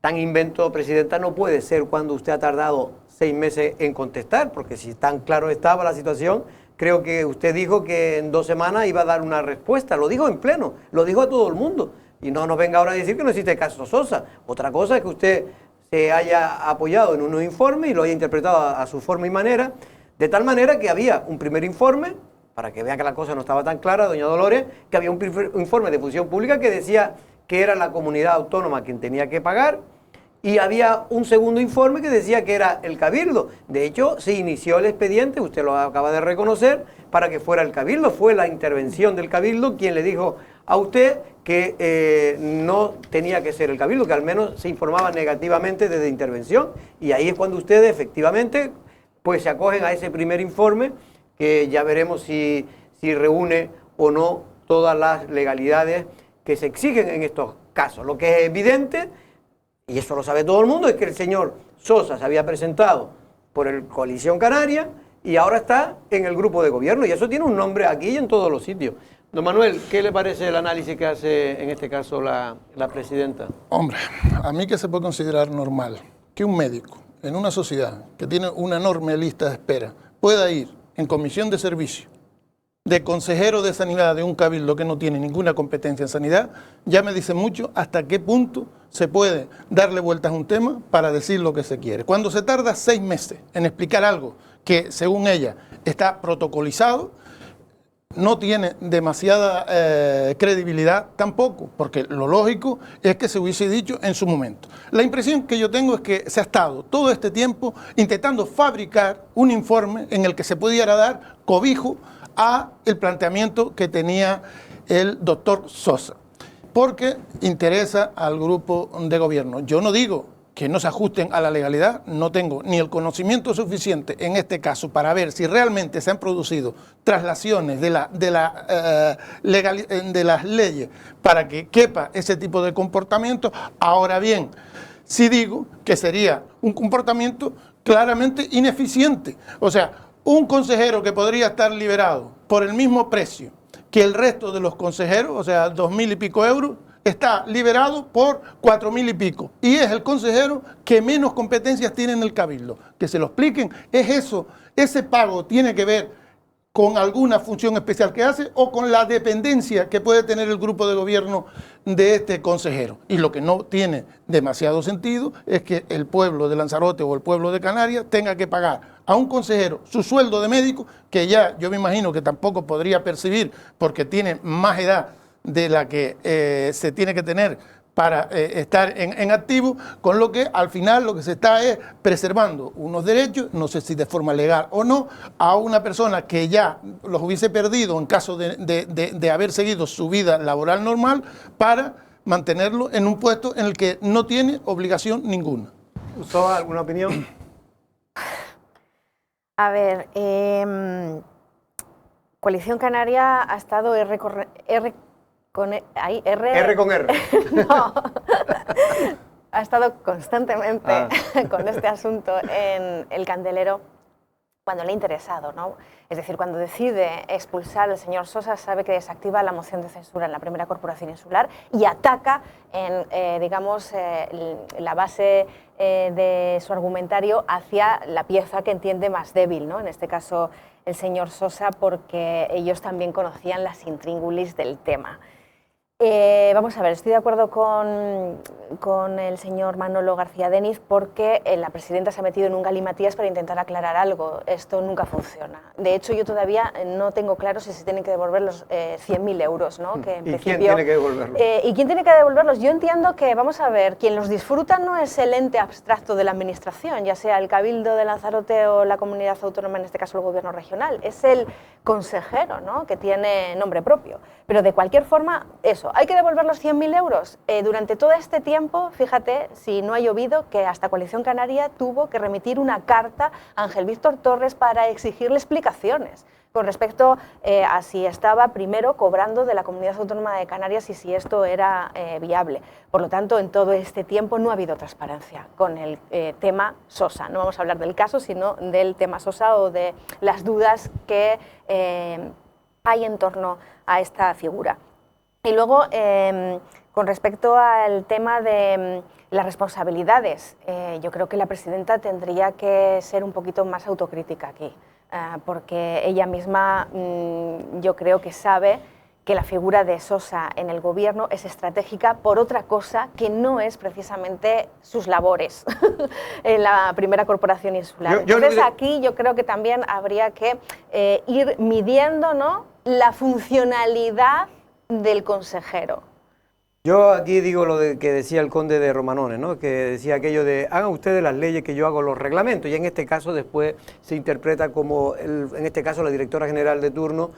tan invento, Presidenta, no puede ser cuando usted ha tardado 6 meses en contestar, porque si tan claro estaba la situación, creo que usted dijo que en 2 semanas iba a dar una respuesta, lo dijo en Pleno, lo dijo a todo el mundo, y no nos venga ahora a decir que no existe caso Sosa. Otra cosa es que usted se haya apoyado en unos informes y lo haya interpretado a su forma y manera, de tal manera que había un primer informe, para que vean que la cosa no estaba tan clara, doña Dolores, que había un informe de función pública que decía que era la comunidad autónoma quien tenía que pagar, y había un segundo informe que decía que era el Cabildo. De hecho, se inició el expediente, usted lo acaba de reconocer, para que fuera el Cabildo. Fue la intervención del Cabildo quien le dijo a usted que no tenía que ser el Cabildo, que al menos se informaba negativamente desde intervención, y ahí es cuando ustedes efectivamente pues se acogen a ese primer informe, que ya veremos si reúne o no todas las legalidades que se exigen en estos casos. Lo que es evidente, y eso lo sabe todo el mundo, es que el señor Sosa se había presentado por el Coalición Canaria y ahora está en el grupo de gobierno, y eso tiene un nombre aquí y en todos los sitios. Don Manuel, ¿qué le parece el análisis que hace en este caso la presidenta? Hombre, a mí que se puede considerar normal que un médico en una sociedad que tiene una enorme lista de espera pueda ir en comisión de servicio de consejero de sanidad de un cabildo que no tiene ninguna competencia en sanidad, ya me dice mucho hasta qué punto se puede darle vueltas a un tema para decir lo que se quiere. Cuando se tarda 6 meses en explicar algo que, según ella, está protocolizado, no tiene demasiada credibilidad tampoco, porque lo lógico es que se hubiese dicho en su momento. La impresión que yo tengo es que se ha estado todo este tiempo intentando fabricar un informe en el que se pudiera dar cobijo a el planteamiento que tenía el doctor Sosa, porque interesa al grupo de gobierno. Yo no digo que no se ajusten a la legalidad, no tengo ni el conocimiento suficiente en este caso para ver si realmente se han producido traslaciones de las leyes para que quepa ese tipo de comportamiento. Ahora bien, sí digo que sería un comportamiento claramente ineficiente. O sea, un consejero que podría estar liberado por el mismo precio que el resto de los consejeros, o sea, 2.000 y pico euros, está liberado por 4.000 y pico. Y es el consejero que menos competencias tiene en el Cabildo. Que se lo expliquen, es eso, ese pago tiene que ver con alguna función especial que hace o con la dependencia que puede tener el grupo de gobierno de este consejero. Y lo que no tiene demasiado sentido es que el pueblo de Lanzarote o el pueblo de Canarias tenga que pagar a un consejero su sueldo de médico, que ya yo me imagino que tampoco podría percibir porque tiene más edad de la que se tiene que tener para estar en activo, con lo que al final lo que se está es preservando unos derechos, no sé si de forma legal o no, a una persona que ya los hubiese perdido en caso de haber seguido su vida laboral normal, para mantenerlo en un puesto en el que no tiene obligación ninguna. ¿Usó alguna opinión? A ver, Coalición Canaria ha estado R con R. No. Ha estado constantemente con este asunto en el candelero cuando le ha interesado, ¿no? Es decir, cuando decide expulsar al señor Sosa, sabe que desactiva la moción de censura en la primera corporación insular y ataca en, digamos, la base de su argumentario hacia la pieza que entiende más débil, ¿no? En este caso, el señor Sosa, porque ellos también conocían las intríngulis del tema. Vamos a ver, estoy de acuerdo con el señor Manolo García Deniz porque la presidenta se ha metido en un galimatías para intentar aclarar algo. Esto nunca funciona. De hecho, yo todavía no tengo claro si se tienen que devolver los 100.000 euros, ¿no? Que en ¿Y quién tiene que devolverlos? ¿Y quién tiene que devolverlos? Yo entiendo que, vamos a ver, quien los disfruta no es el ente abstracto de la administración, ya sea el Cabildo de Lanzarote o la comunidad autónoma, en este caso el gobierno regional. Es el consejero, ¿no? Que tiene nombre propio. Pero de cualquier forma, eso. eso. ¿Hay que devolver los 100.000 euros? Durante todo este tiempo, fíjate, si no ha llovido, que hasta Coalición Canaria tuvo que remitir una carta a Ángel Víctor Torres para exigirle explicaciones con respecto a si estaba primero cobrando de la Comunidad Autónoma de Canarias y si esto era viable. Por lo tanto, en todo este tiempo no ha habido transparencia con el tema Sosa. No vamos a hablar del caso, sino del tema Sosa o de las dudas que hay en torno a esta figura. Y luego, con respecto al tema de las responsabilidades, yo creo que la presidenta tendría que ser un poquito más autocrítica aquí. Porque ella misma yo creo que sabe que la figura de Sosa en el gobierno es estratégica por otra cosa que no es precisamente sus labores en la primera corporación insular. Entonces aquí yo creo que también habría que ir midiendo, ¿no?, la funcionalidad del consejero. Yo aquí digo lo que decía el conde de Romanones, ¿no?, que decía aquello de hagan ustedes las leyes que yo hago los reglamentos, y en este caso después se interpreta como, en este caso la directora general de turno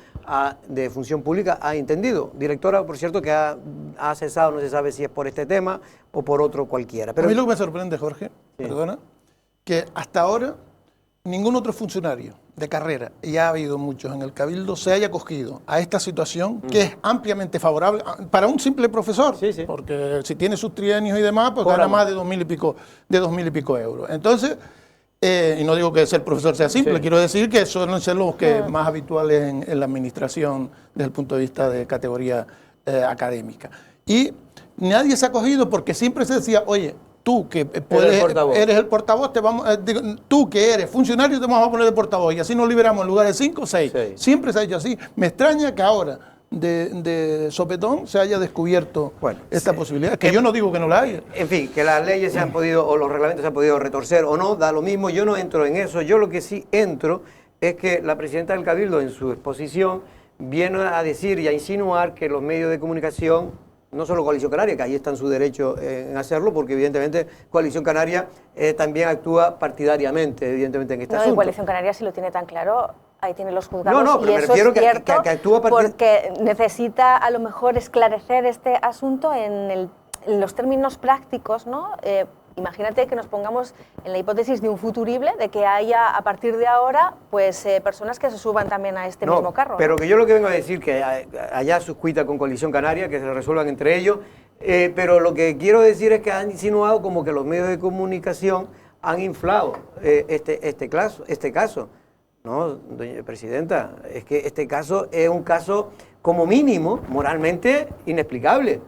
de Función Pública ha entendido. Directora, por cierto, que ha cesado, no se sabe si es por este tema o por otro cualquiera. Pero a mí lo que me sorprende, Jorge, perdona, que hasta ahora ningún otro funcionario de carrera, y ha habido muchos en el Cabildo, se haya acogido a esta situación que es ampliamente favorable para un simple profesor, porque si tiene sus trienios y demás, pues gana más de 2.000 y pico euros. Entonces, y no digo que ser profesor sea simple, quiero decir que suelen ser los que más habituales en la administración desde el punto de vista de categoría académica. Y nadie se ha acogido porque siempre se decía, oye, tú que eres el portavoz, tú que eres funcionario te vamos a poner de portavoz y así nos liberamos en lugar de 5 o 6. Siempre se ha hecho así. Me extraña que ahora de sopetón se haya descubierto esta posibilidad, que yo no digo que no la haya. En fin, que las leyes se han podido, o los reglamentos se han podido retorcer o no, da lo mismo, yo no entro en eso. Yo lo que sí entro es que la presidenta del Cabildo en su exposición viene a decir y a insinuar que los medios de comunicación, no solo Coalición Canaria, que ahí está en su derecho en hacerlo, porque evidentemente Coalición Canaria también actúa partidariamente, evidentemente, en este asunto. Coalición Canaria, si lo tiene tan claro, ahí tiene los juzgados. No, pero me refiero que actúa porque necesita a lo mejor esclarecer este asunto en los términos prácticos, ¿no? Imagínate que nos pongamos en la hipótesis de un futurible, de que haya a partir de ahora pues personas que se suban también a este mismo carro. Pero que yo lo que vengo a decir, que allá suscuita con Coalición Canaria, que se resuelvan entre ellos, pero lo que quiero decir es que han insinuado como que los medios de comunicación han inflado este caso. No, doña presidenta, es que este caso es un caso como mínimo moralmente inexplicable.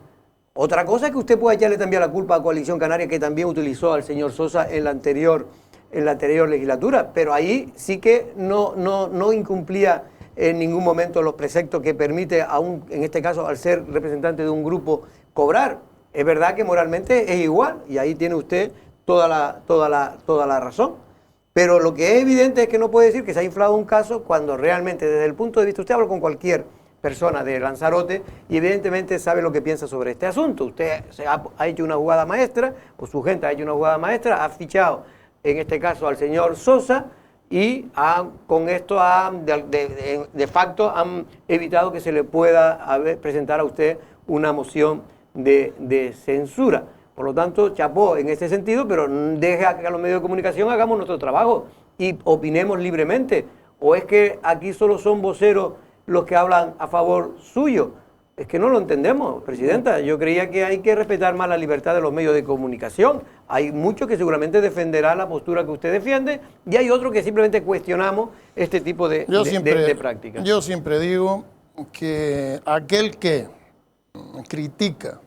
Otra cosa es que usted pueda echarle también la culpa a Coalición Canaria, que también utilizó al señor Sosa en la anterior legislatura, pero ahí sí que no incumplía en ningún momento los preceptos que permite, en este caso, al ser representante de un grupo, cobrar. Es verdad que moralmente es igual, y ahí tiene usted toda la razón. Pero lo que es evidente es que no puede decir que se ha inflado un caso cuando realmente, desde el punto de vista, usted habla con cualquier persona de Lanzarote y evidentemente sabe lo que piensa sobre este asunto. Usted ha hecho una jugada maestra, o su gente ha hecho una jugada maestra, ha fichado en este caso al señor Sosa y con esto de facto han evitado que se le pueda presentar a usted una moción de censura. Por lo tanto, chapó en ese sentido, pero deja que a los medios de comunicación hagamos nuestro trabajo y opinemos libremente. ¿O es que aquí solo son voceros los que hablan a favor suyo? Es que no lo entendemos, presidenta. Yo creía que hay que respetar más la libertad de los medios de comunicación. Hay muchos que seguramente defenderán la postura que usted defiende y hay otros que simplemente cuestionamos este tipo de prácticas. Yo siempre digo que aquel que critica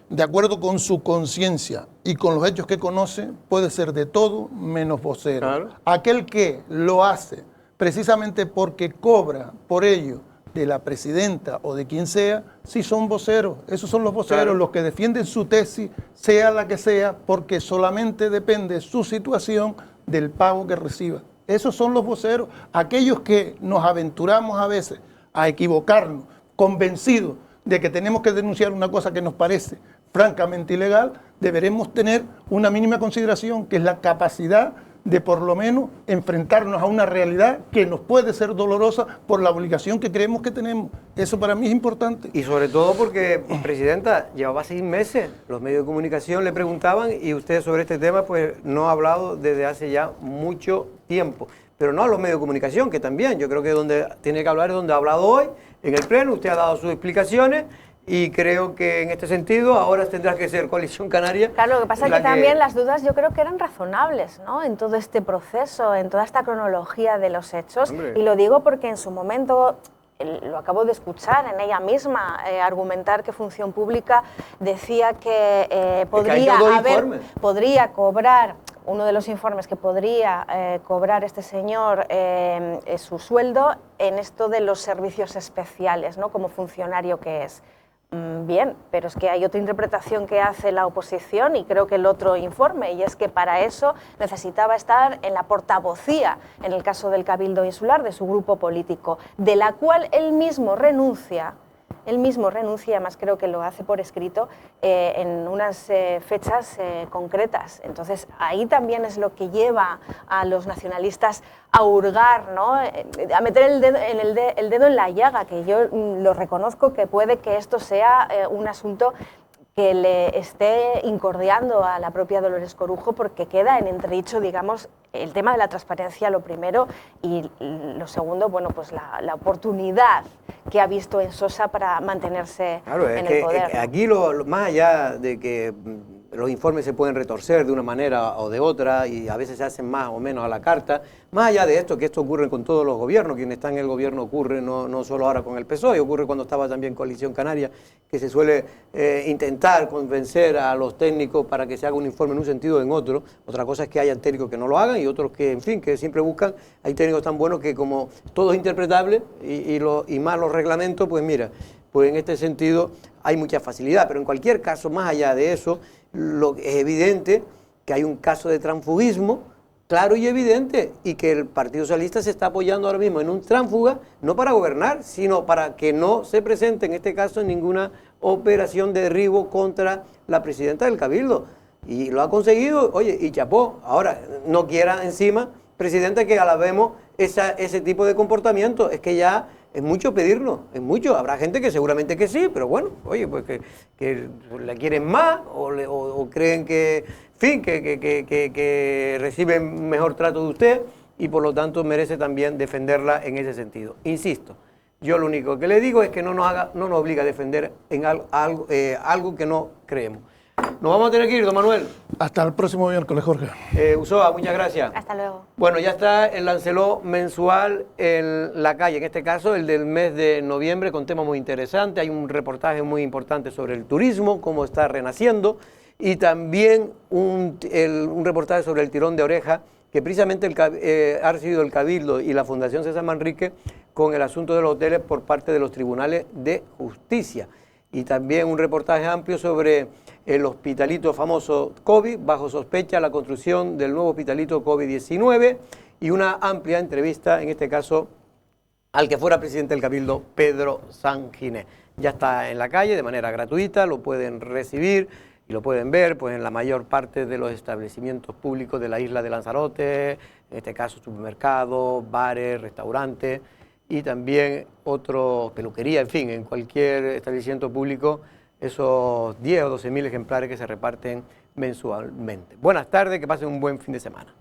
de acuerdo con su conciencia y con los hechos que conoce puede ser de todo menos vocero. Claro. Aquel que lo hace precisamente porque cobra por ello de la presidenta o de quien sea, sí son voceros. Esos son los voceros, claro, los que defienden su tesis, sea la que sea, porque solamente depende su situación del pago que reciba. Esos son los voceros, aquellos que nos aventuramos a veces a equivocarnos, convencidos de que tenemos que denunciar una cosa que nos parece francamente ilegal, deberemos tener una mínima consideración, que es la capacidad de por lo menos enfrentarnos a una realidad que nos puede ser dolorosa por la obligación que creemos que tenemos. Eso para mí es importante. Y sobre todo porque, Presidenta, llevaba 6 meses, los medios de comunicación le preguntaban y usted sobre este tema pues no ha hablado desde hace ya mucho tiempo. Pero no a los medios de comunicación, que también, yo creo que donde tiene que hablar es donde ha hablado hoy, en el Pleno, usted ha dado sus explicaciones. Y creo que en este sentido ahora tendrá que ser Coalición Canaria. Claro, lo que pasa es que también las dudas yo creo que eran razonables, ¿no? En todo este proceso, en toda esta cronología de los hechos. Hombre. Y lo digo porque en su momento, lo acabo de escuchar en ella misma, argumentar que Función Pública decía que podría cobrar, uno de los informes que podría cobrar este señor su sueldo en esto de los servicios especiales, ¿no? Como funcionario que es. Bien, pero es que hay otra interpretación que hace la oposición y creo que el otro informe, y es que para eso necesitaba estar en la portavocía, en el caso del Cabildo Insular, de su grupo político, de la cual él mismo renuncia, además creo que lo hace por escrito, en unas fechas concretas. Entonces, ahí también es lo que lleva a los nacionalistas a hurgar, ¿no? A meter el dedo en la llaga, que yo lo reconozco que puede que esto sea un asunto que le esté incordiando a la propia Dolores Corujo, porque queda en entredicho, digamos, el tema de la transparencia, lo primero, y lo segundo, bueno, pues la oportunidad que ha visto en Sosa para mantenerse en el poder. Aquí, más allá de que los informes se pueden retorcer de una manera o de otra y a veces se hacen más o menos a la carta, más allá de esto, que esto ocurre con todos los gobiernos, quienes están en el gobierno ocurre no solo ahora con el PSOE, ocurre cuando estaba también Coalición Canaria, que se suele intentar convencer a los técnicos para que se haga un informe en un sentido o en otro. Otra cosa es que hayan técnicos que no lo hagan y otros que, en fin, que siempre buscan. Hay técnicos tan buenos que como todo es interpretable y más los reglamentos, pues mira, pues en este sentido hay mucha facilidad, pero en cualquier caso, más allá de eso, es evidente que hay un caso de transfugismo claro y evidente y que el Partido Socialista se está apoyando ahora mismo en un tránsfuga, no para gobernar, sino para que no se presente en este caso ninguna operación de derribo contra la presidenta del Cabildo. Y lo ha conseguido, oye, y chapó. Ahora, no quiera encima, presidenta, que alabemos ese tipo de comportamiento. Es que ya es mucho pedirlo, es mucho. Habrá gente que seguramente que sí, pero bueno, oye, pues que la quieren más o creen que, en fin, que reciben mejor trato de usted y por lo tanto merece también defenderla en ese sentido. Insisto, yo lo único que le digo es que no nos obliga a defender en algo que no creemos. Nos vamos a tener que ir, don Manuel. Hasta el próximo miércoles, Jorge. Usoa, muchas gracias. Hasta luego. Bueno, ya está el Lancelot mensual en la calle, en este caso el del mes de noviembre, con temas muy interesantes. Hay un reportaje muy importante sobre el turismo, cómo está renaciendo, y también un reportaje sobre el tirón de oreja, que precisamente ha recibido el Cabildo y la Fundación César Manrique con el asunto de los hoteles por parte de los tribunales de justicia. Y también un reportaje amplio sobre el hospitalito famoso COVID, bajo sospecha la construcción del nuevo hospitalito COVID-19 y una amplia entrevista, en este caso, al que fuera presidente del Cabildo, Pedro Sanginés. Ya está en la calle de manera gratuita, lo pueden recibir y lo pueden ver pues, en la mayor parte de los establecimientos públicos de la isla de Lanzarote, en este caso supermercados, bares, restaurantes y también otros, peluquería, en fin, en cualquier establecimiento público, esos 10 o 12 mil ejemplares que se reparten mensualmente. Buenas tardes, que pasen un buen fin de semana.